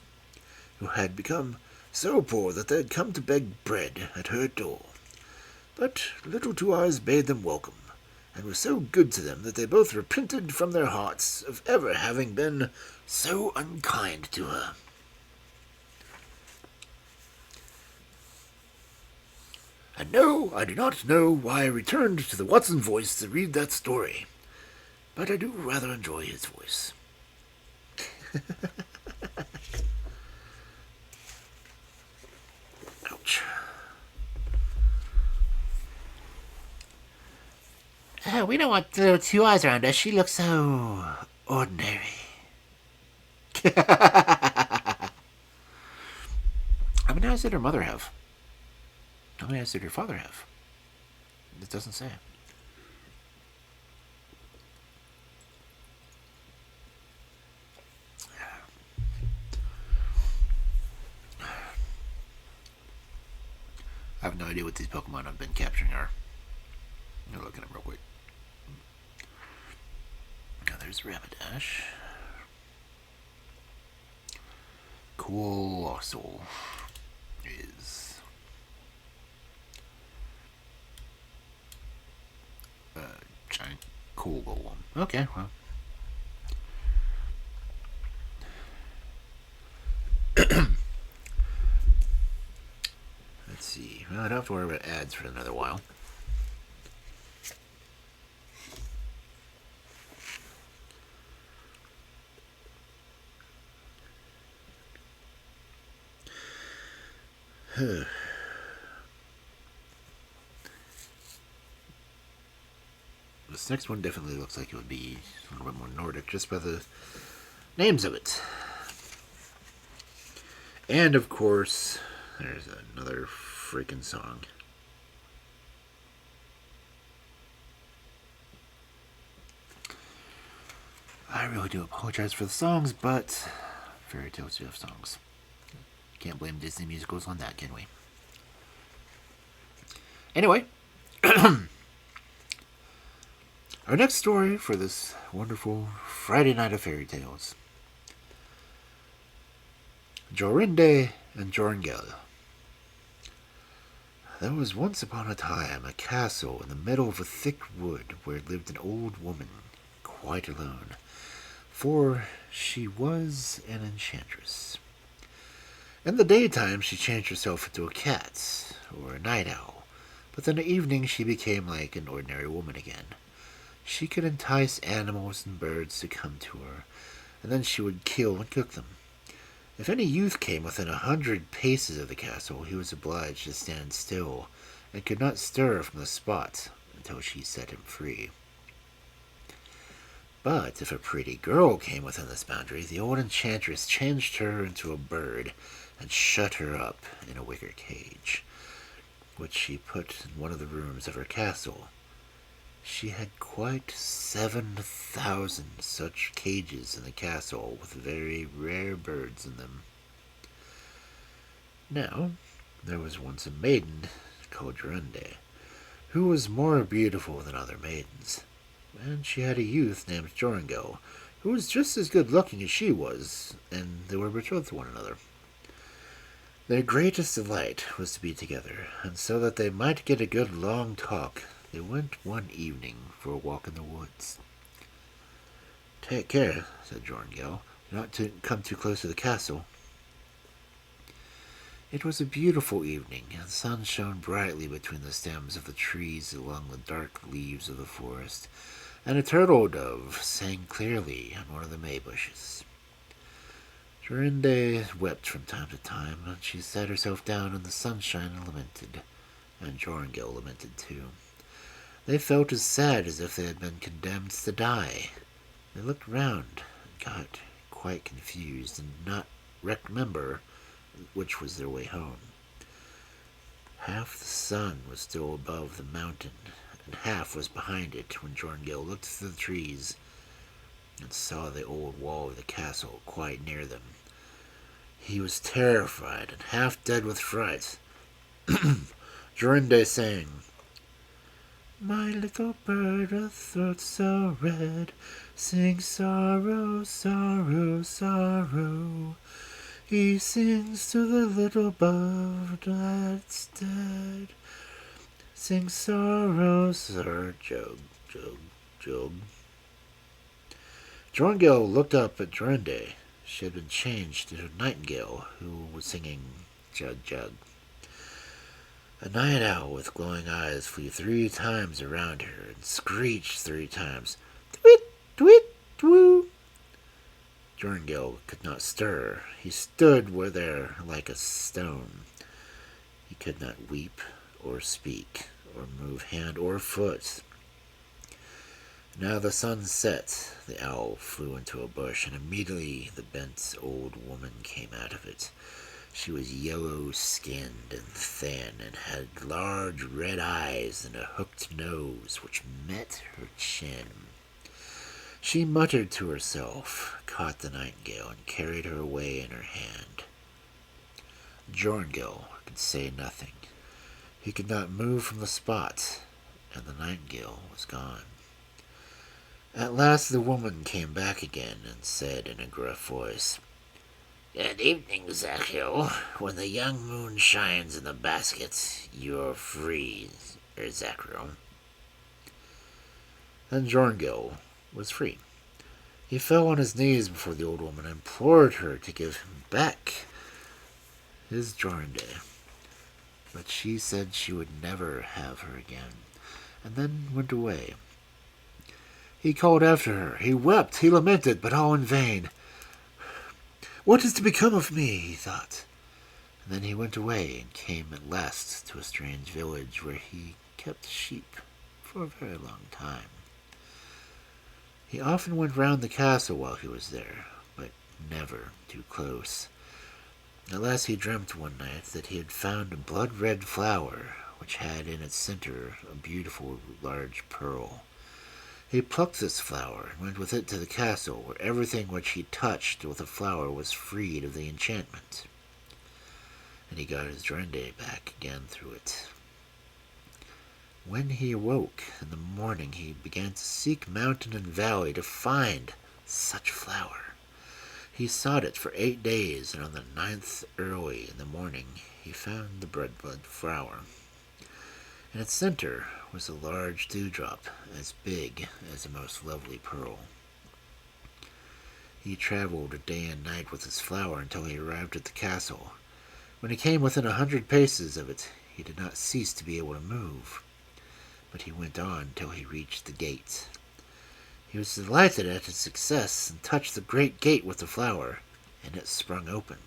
who had become so poor that they had come to beg bread at her door. But Little Two Eyes bade them welcome, and was so good to them that they both repented from their hearts of ever having been so unkind to her. And no, I do not know why I returned to the Watson voice to read that story, but I do rather enjoy his voice. Ouch. We don't want Little Two Eyes around us. She looks so ordinary. How many eyes did her mother have? How many eyes did her father have? It doesn't say. I have no idea what these Pokemon I've been capturing are. I'm gonna look at them real quick. Now there's Rapidash. Colossal is giant cool golem. Okay, well. Let's see. Well, I don't have to worry about ads for another while. This next one definitely looks like it would be a little bit more Nordic just by the names of it. And of course, there's another freaking song. I really do apologize for the songs, but fairy tales do have songs. Can't blame Disney musicals on that, can we? Anyway, our next story for this wonderful Friday night of fairy tales. Jorinde and Joringel. There was once upon a time a castle in the middle of a thick wood where lived an old woman, quite alone, for she was an enchantress. In the daytime she changed herself into a cat or a night owl, but in the evening she became like an ordinary woman again. She could entice animals and birds to come to her, and then she would kill and cook them. If any youth came within 100 paces of the castle, he was obliged to stand still, and could not stir from the spot until she set him free. But if a pretty girl came within this boundary, the old enchantress changed her into a bird, and shut her up in a wicker cage, which she put in one of the rooms of her castle. She had quite 7,000 such cages in the castle with very rare birds in them. Now, there was once a maiden called Jorinde, who was more beautiful than other maidens, and she had a youth named Joringel, who was just as good looking as she was, and they were betrothed to one another. Their greatest delight was to be together, and so that they might get a good long talk, they went one evening for a walk in the woods. "Take care," said Joringel, "not to come too close to the castle." It was a beautiful evening, and the sun shone brightly between the stems of the trees along the dark leaves of the forest, and a turtle dove sang clearly on one of the may bushes. Jorinde wept from time to time, and she sat herself down in the sunshine and lamented, and Joringel lamented too. They felt as sad as if they had been condemned to die. They looked round and got quite confused and did not remember which was their way home. Half the sun was still above the mountain, and half was behind it when Joringel looked through the trees and saw the old wall of the castle quite near them. He was terrified and half dead with fright. Jorinde sang, "My little bird with throat so red, sings sorrow, sorrow, sorrow. He sings to the little bird that's dead. Sings sorrow, sorrow, jug, jug, jug." Joringel looked up at Jorinde. She had been changed into a nightingale who was singing jug, jug. A night owl with glowing eyes flew 3 times around her and screeched 3 times, "Twit, twit, twoo." Joringel could not stir. He stood there like a stone. He could not weep or speak or move hand or foot. Now the sun set. The owl flew into a bush, and immediately the bent old woman came out of it. She was yellow-skinned and thin, and had large red eyes and a hooked nose which met her chin. She muttered to herself, caught the nightingale, and carried her away in her hand. Joringel could say nothing. He could not move from the spot, and the nightingale was gone. At last the woman came back again and said in a gruff voice, "Good evening, Zachiel. When the young moon shines in the basket, you're free, Zachiel." Then Joringel was free. He fell on his knees before the old woman and implored her to give him back his Jorinde. But she said she would never have her again, and then went away. He called after her. He wept, he lamented, but all in vain. "What is to become of me?" he thought. And then he went away and came at last to a strange village where he kept sheep for a very long time. He often went round the castle while he was there, but never too close. At last he dreamt one night that he had found a blood-red flower which had in its center a beautiful large pearl. He plucked this flower and went with it to the castle, where everything which he touched with the flower was freed of the enchantment. And he got his Jorinde back again through it. When he awoke in the morning, he began to seek mountain and valley to find such flower. He sought it for 8 days, and on the 9th early in the morning he found the red flower. In its center was a large dewdrop, as big as a most lovely pearl. He traveled day and night with his flower until he arrived at the castle. When he came within 100 paces of it, he did not cease to be able to move, but he went on till he reached the gate. He was delighted at his success, and touched the great gate with the flower, and it sprung open.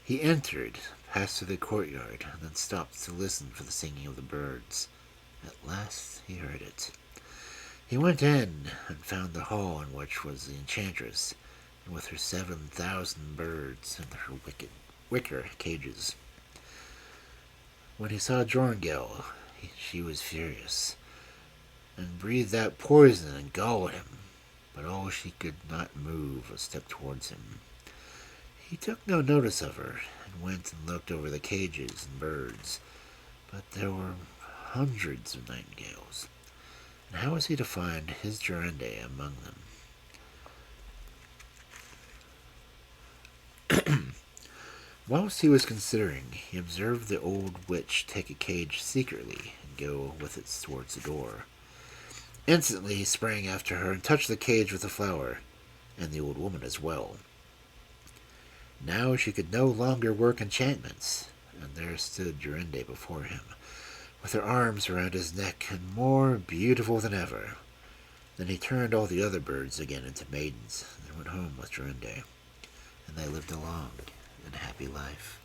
He entered, passed through the courtyard, and then stopped to listen for the singing of the birds. At last he heard it. He went in and found the hall in which was the enchantress, and with her 7,000 birds in her wicker cages. When he saw Joringel, she was furious, and breathed out poison and gall at him, but all she could not move a step towards him. He took no notice of her, and went and looked over the cages and birds, but there were hundreds of nightingales, and how was he to find his Jorinde among them? Whilst he was considering, he observed the old witch take a cage secretly and go with it towards the door. Instantly he sprang after her and touched the cage with the flower, and the old woman as well. Now she could no longer work enchantments, and there stood Jorinde before him, with her arms around his neck and more beautiful than ever. Then he turned all the other birds again into maidens and went home with Jorinde, and they lived a long and happy life.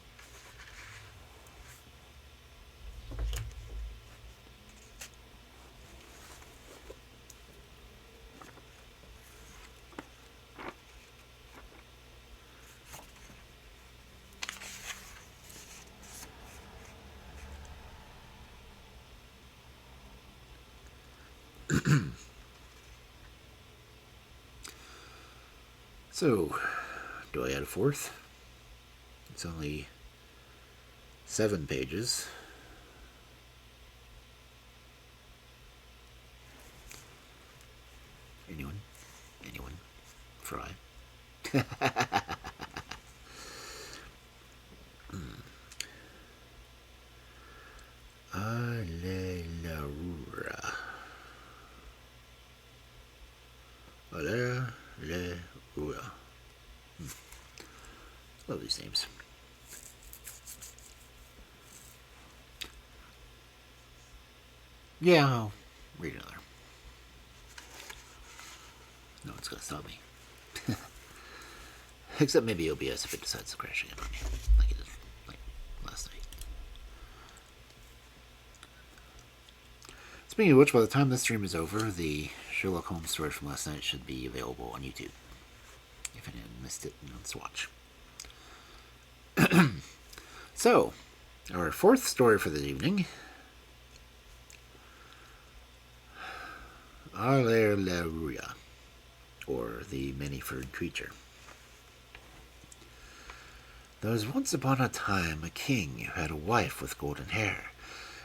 So, do I add a fourth? It's only 7 pages. Anyone? Fry? Allerleirauh. Allerleirauh. Love these names. Yeah, I'll read another. No one's gonna stop me. Except maybe OBS if it decides to crash again on me, like it did like last night. Speaking of which, by the time this stream is over, the Sherlock Holmes story from last night should be available on YouTube. If anyone missed it and wants to watch. So, our fourth story for the evening. Allerleirauh, or the Many-Furred Creature. There was once upon a time a king who had a wife with golden hair,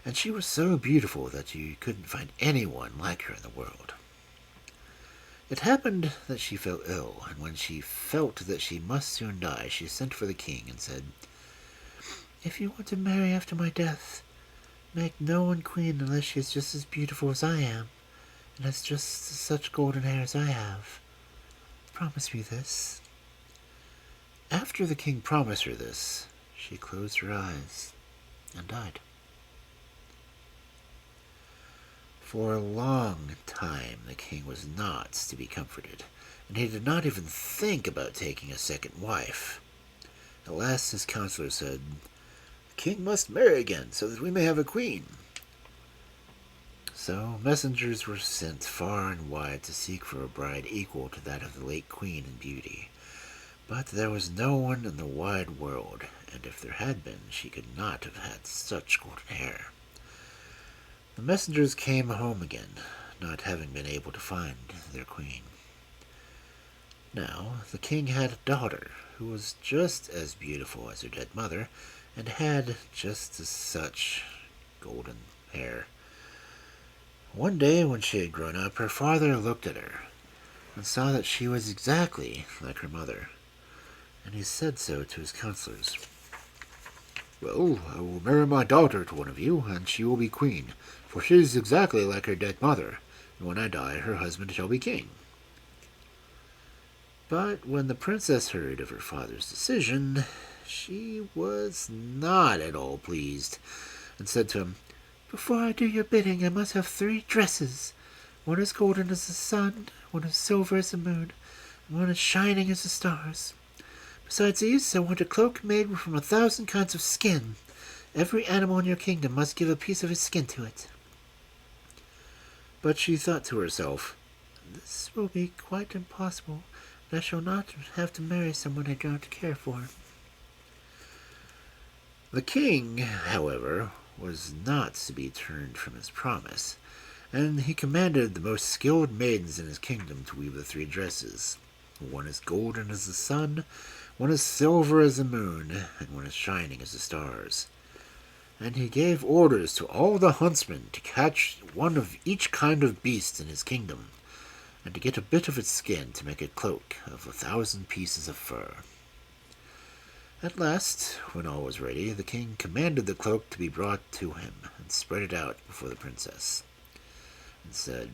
and she was so beautiful that you couldn't find anyone like her in the world. It happened that she fell ill, and when she felt that she must soon die, she sent for the king and said, "If you want to marry after my death, make no one queen unless she is just as beautiful as I am, and has just such golden hair as I have. Promise me this." After the king promised her this, she closed her eyes and died. For a long time the king was not to be comforted, and he did not even think about taking a second wife. At last his counselor said, "The king must marry again so that we may have a queen." So messengers were sent far and wide to seek for a bride equal to that of the late queen in beauty. But there was no one in the wide world, and if there had been, she could not have had such golden hair. The messengers came home again, not having been able to find their queen. Now, the king had a daughter who was just as beautiful as her dead mother, and had just as such golden hair. One day, when she had grown up, her father looked at her and saw that she was exactly like her mother, and he said so to his counselors. "Well, I will marry my daughter to one of you, and she will be queen, for she is exactly like her dead mother, and when I die, her husband shall be king." But when the princess heard of her father's decision, she was not at all pleased, and said to him, "Before I do your bidding, I must have 3 dresses. One as golden as the sun, one as silver as the moon, and one as shining as the stars. Besides these, I want a cloak made from 1,000 kinds of skin. Every animal in your kingdom must give a piece of his skin to it." But she thought to herself, "This will be quite impossible, and I shall not have to marry someone I do not care for." The king, however, was not to be turned from his promise, and he commanded the most skilled maidens in his kingdom to weave the 3 dresses. One as golden as the sun, one as silver as the moon, and one as shining as the stars. And he gave orders to all the huntsmen to catch one of each kind of beast in his kingdom, and to get a bit of its skin to make a cloak of 1,000 pieces of fur. At last, when all was ready, the king commanded the cloak to be brought to him, and spread it out before the princess, and said,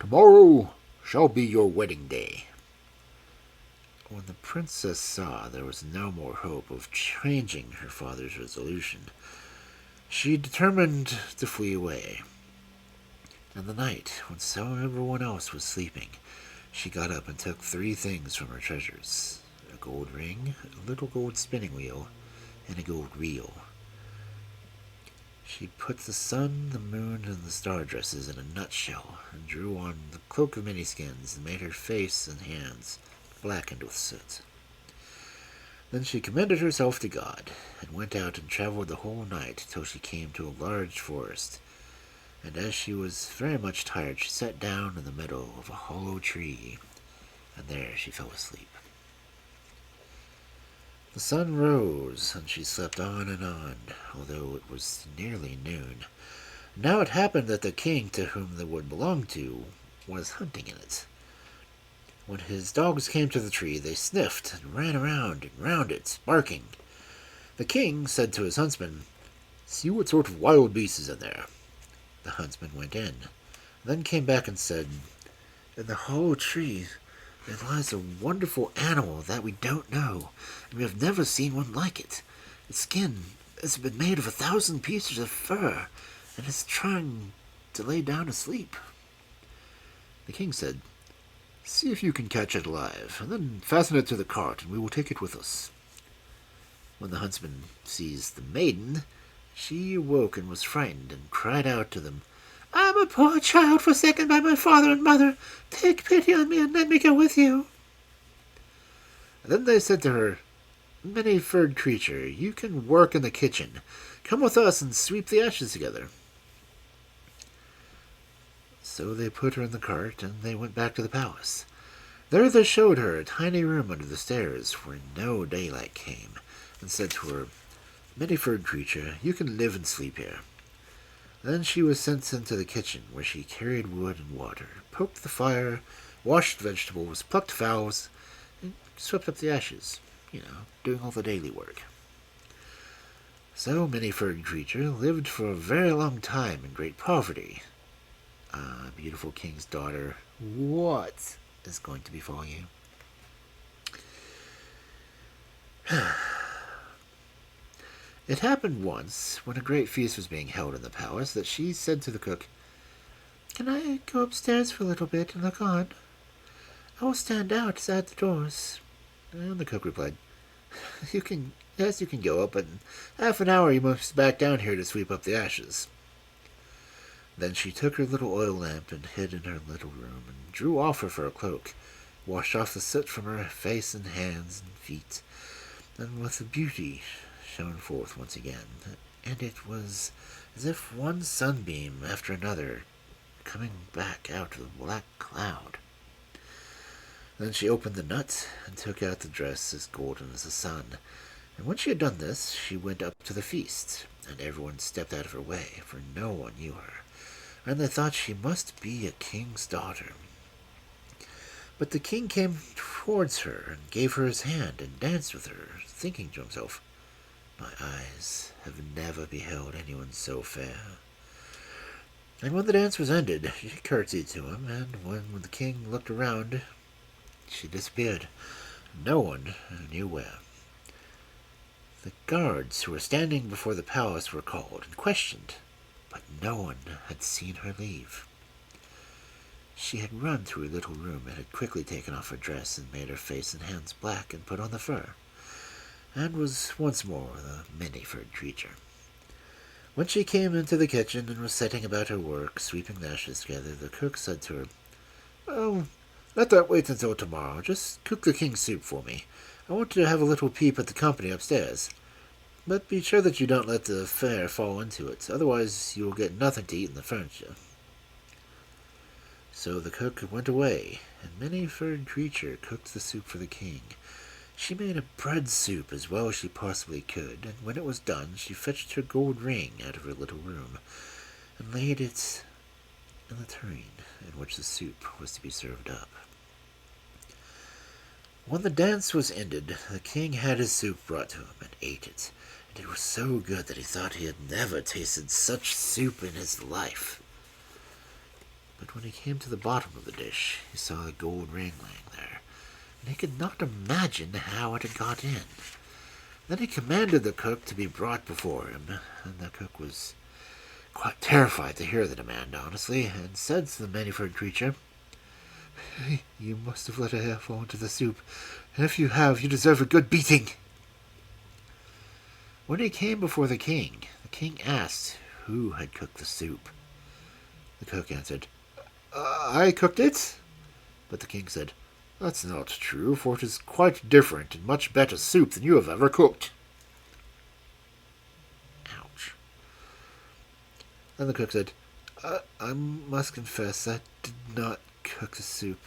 "Tomorrow shall be your wedding day." When the princess saw there was no more hope of changing her father's resolution, she determined to flee away. In the night, when everyone else was sleeping, she got up and took 3 things from her treasures: a gold ring, a little gold spinning wheel, and a gold reel. She put the sun, the moon, and the star dresses in a nutshell, and drew on the cloak of many skins, and made her face and hands blackened with soot. Then she commended herself to God, and went out and traveled the whole night till she came to a large forest. And as she was very much tired, she sat down in the middle of a hollow tree, and there she fell asleep. The sun rose, and she slept on, although it was nearly noon. Now it happened that the king to whom the wood belonged to was hunting in it. When his dogs came to the tree, they sniffed and ran around and round it, barking. The king said to his huntsman, "See what sort of wild beast is in there." The huntsman went in, then came back and said, "In the hollow tree there lies a wonderful animal that we don't know, and we have never seen one like it. Its skin has been made of 1,000 pieces of fur, and is trying to lay down to sleep." The king said, "See if you can catch it alive, and then fasten it to the cart, and we will take it with us." When the huntsman seized the maiden, she awoke and was frightened, and cried out to them, "I am a poor child forsaken by my father and mother. Take pity on me and let me go with you." And then they said to her, "Many-furred creature, you can work in the kitchen. Come with us and sweep the ashes together." So they put her in the cart, and they went back to the palace. There they showed her a tiny room under the stairs, where no daylight came, and said to her, "Many-furred creature, you can live and sleep here." Then she was sent into the kitchen, where she carried wood and water, poked the fire, washed vegetables, plucked fowls, and swept up the ashes, doing all the daily work. So Many-furred creature lived for a very long time in great poverty. Ah, beautiful king's daughter, what is going to befall you? It happened once, when a great feast was being held in the palace, that she said to the cook, "Can I go upstairs for a little bit and look on? I will stand outside the doors." And the cook replied, Yes, you can go up, but in half an hour you must back down here to sweep up the ashes." Then she took her little oil lamp and hid in her little room, and drew off her fur cloak, washed off the soot from her face and hands and feet, and with a beauty shone forth once again, and it was as if one sunbeam after another coming back out of the black cloud. Then she opened the nut and took out the dress as golden as the sun, and when she had done this, she went up to the feast, and everyone stepped out of her way, for no one knew her, and they thought she must be a king's daughter. But the king came towards her and gave her his hand and danced with her, thinking to himself, "My eyes have never beheld anyone so fair." And when the dance was ended, she curtsied to him, and when the king looked around, she disappeared, no one knew where. The guards who were standing before the palace were called and questioned, but no one had seen her leave. She had run to her little room and had quickly taken off her dress and made her face and hands black and put on the fur, and was once more the many-furred creature. When she came into the kitchen and was setting about her work, sweeping the ashes together, the cook said to her, "Oh, let that wait until tomorrow. Just cook the king's soup for me. I want to have a little peep at the company upstairs. But be sure that you don't let the fare fall into it, otherwise you will get nothing to eat in the furniture." So the cook went away, and Many-furred creature cooked the soup for the king. She made a bread soup as well as she possibly could, and when it was done, she fetched her gold ring out of her little room, and laid it in the tureen in which the soup was to be served up. When the dance was ended, the king had his soup brought to him and ate it, and it was so good that he thought he had never tasted such soup in his life. But when he came to the bottom of the dish, he saw the gold ring laying there, and he could not imagine how it had got in. Then he commanded the cook to be brought before him, and the cook was quite terrified to hear the demand, honestly, and said to the many-furred creature, "You must have let a hair fall into the soup, and if you have, you deserve a good beating." When he came before the king asked who had cooked the soup. The cook answered, "I cooked it." But the king said, "That's not true, for it is quite different and much better soup than you have ever cooked." Ouch. Then the cook said, "I must confess, I did not cook the soup.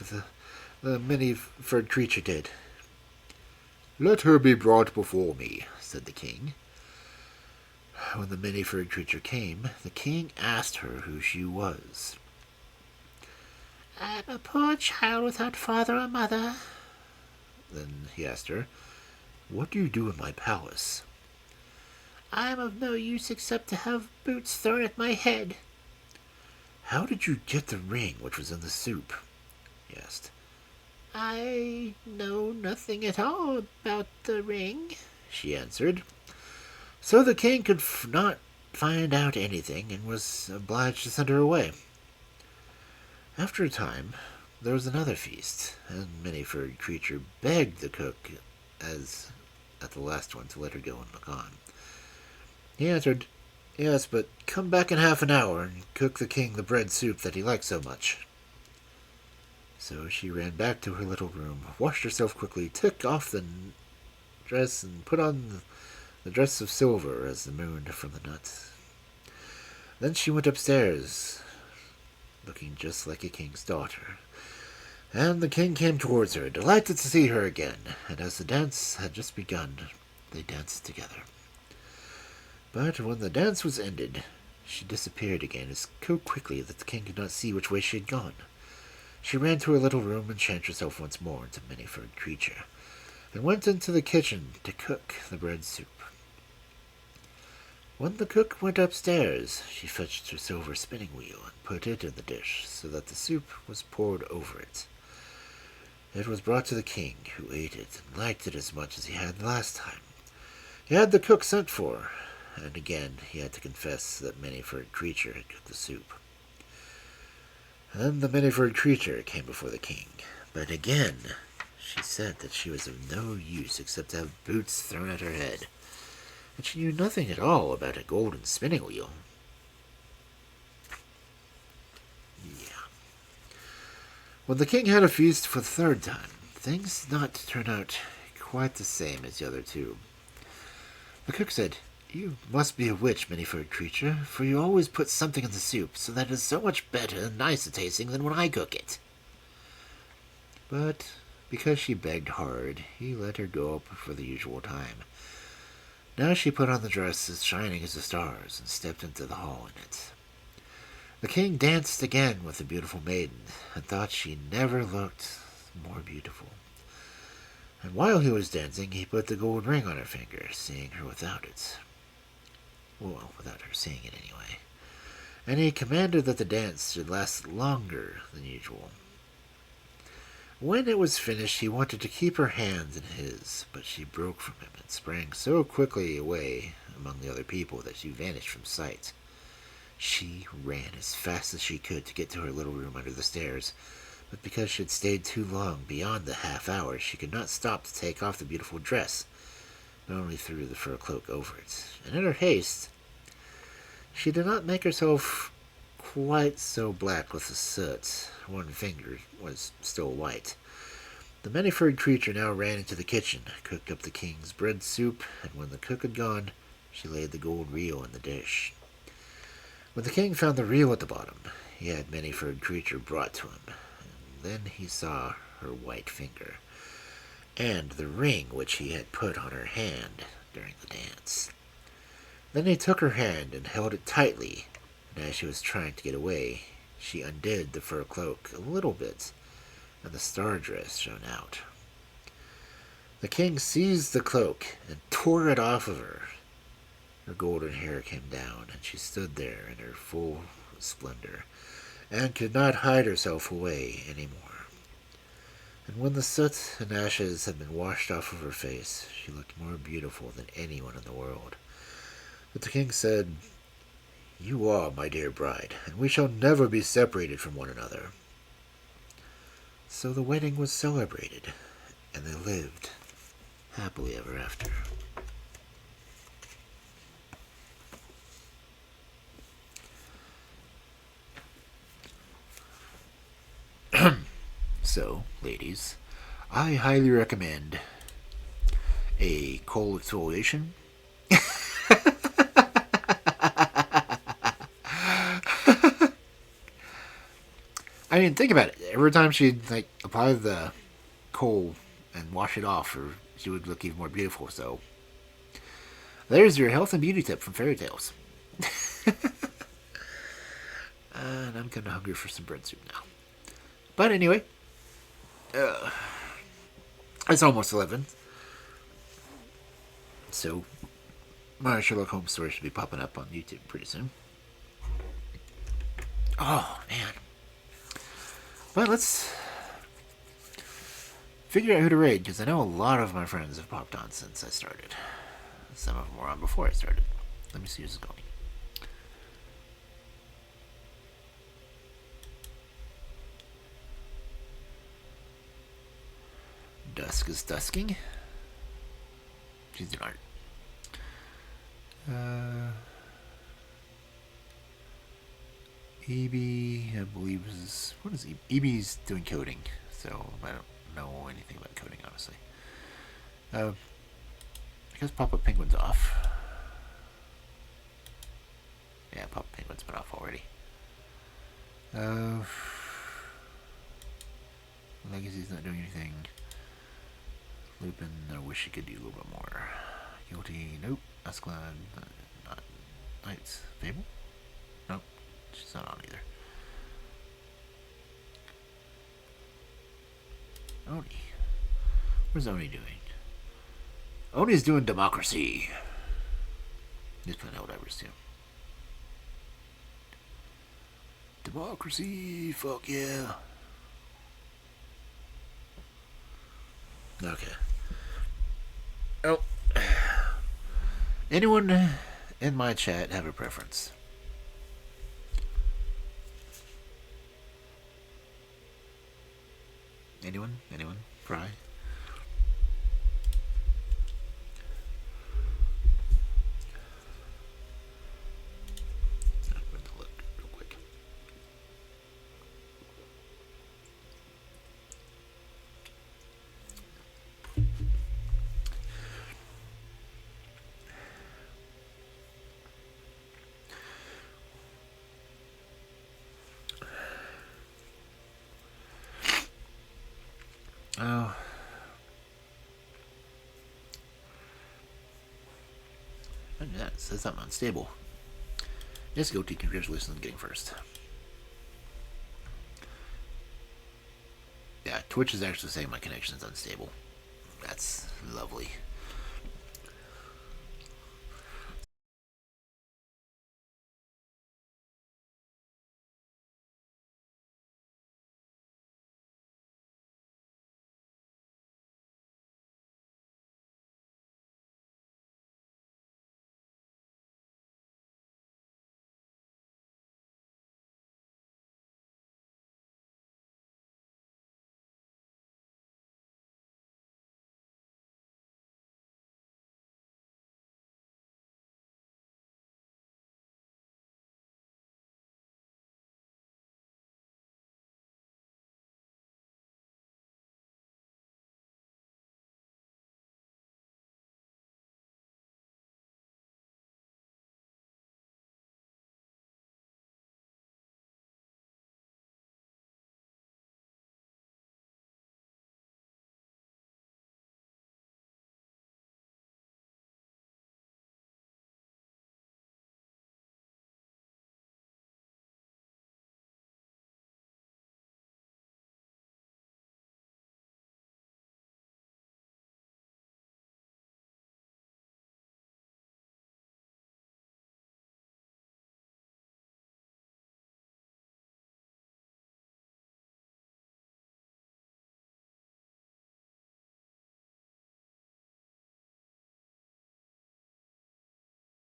The many-furred creature did." "Let her be brought before me," said the king. When the many-furred creature came, the king asked her who she was. "I'm a poor child without father or mother." Then he asked her, "What do you do in my palace?" "I'm of no use except to have boots thrown at my head." "How did you get the ring which was in the soup?" he asked. "I know nothing at all about the ring," she answered. So the king could not find out anything, and was obliged to send her away. After a time, there was another feast, and many-furred creature begged the cook, as at the last one, to let her go and look on. He answered, "Yes, but come back in half an hour and cook the king the bread soup that he likes so much." So she ran back to her little room, washed herself quickly, took off the dress, and put on the dress of silver as the moon from the nuts. Then she went upstairs, looking just like a king's daughter. And the king came towards her, delighted to see her again, and as the dance had just begun, they danced together. But when the dance was ended, she disappeared again so quickly that the king could not see which way she had gone. She ran to her little room and changed herself once more into a many-furred creature, and went into the kitchen to cook the bread soup. When the cook went upstairs, she fetched her silver spinning wheel and put it in the dish, so that the soup was poured over it. It was brought to the king, who ate it and liked it as much as he had the last time. He had the cook sent for, and again he had to confess that many-furred creature had cooked the soup. Then the many-furred creature came before the king, but again she said that she was of no use except to have boots thrown at her head, and she knew nothing at all about a golden spinning wheel. Yeah. When the king had a feast for the third time, things did not turn out quite the same as the other two. The cook said, "You must be a witch, many-furred creature, for you always put something in the soup, so that it is so much better and nicer tasting than when I cook it." But because she begged hard, he let her go up for the usual time. Now she put on the dress as shining as the stars and stepped into the hall in it. The king danced again with the beautiful maiden, and thought she never looked more beautiful. And while he was dancing, he put the gold ring on her finger, seeing her without it. Well, without her seeing it anyway. And he commanded that the dance should last longer than usual. When it was finished, he wanted to keep her hands in his, but she broke from him and sprang so quickly away among the other people that she vanished from sight. She ran as fast as she could to get to her little room under the stairs, but because she had stayed too long beyond the half hour, she could not stop to take off the beautiful dress, but only threw the fur cloak over it. And in her haste, she did not make herself quite so black with the soot. One finger was still white. The many-furred creature now ran into the kitchen, cooked up the king's bread soup, and when the cook had gone, she laid the gold reel in the dish. When the king found the reel at the bottom, he had many-furred creature brought to him, and then he saw her white finger, and the ring which he had put on her hand during the dance. Then he took her hand and held it tightly, and as she was trying to get away, she undid the fur cloak a little bit, and the star dress shone out. The king seized the cloak and tore it off of her. Her golden hair came down, and she stood there in her full splendor, and could not hide herself away any more. And when the soot and ashes had been washed off of her face, she looked more beautiful than anyone in the world. But the king said, "You are my dear bride, and we shall never be separated from one another." So the wedding was celebrated, and they lived happily ever after. So, ladies, I highly recommend a coal exfoliation. I mean, think about it. Every time she'd apply the coal and wash it off, she would look even more beautiful. So, there's your health and beauty tip from Fairy Tales. And I'm kind of hungry for some bread soup now. But anyway, it's almost 11. So, my Sherlock Holmes story should be popping up on YouTube pretty soon. Oh, man. But let's figure out who to raid, because I know a lot of my friends have popped on since I started. Some of them were on before I started. Let me see who's going. Dusk is dusking. She's doing art. EB, I believe is... What is EB? EB's doing coding, so I don't know anything about coding, honestly. I guess Papa Penguin's off. Yeah, Papa Penguin's been off already. Legacy's not doing anything. Lupin, I wish he could do a little bit more. Guilty, nope. Ascalon, not. Knights, Fable? Nope, she's not on either. Oni. What's Oni doing? Oni's doing democracy. He's playing Helldivers too. Democracy, fuck yeah. Okay. Oh. Anyone in my chat have a preference? Anyone? Anyone? Fry? I'm going to look real quick. Oh. That says I'm unstable. Yes, go to congratulations on getting first. Yeah, Twitch is actually saying my connection is unstable. That's lovely.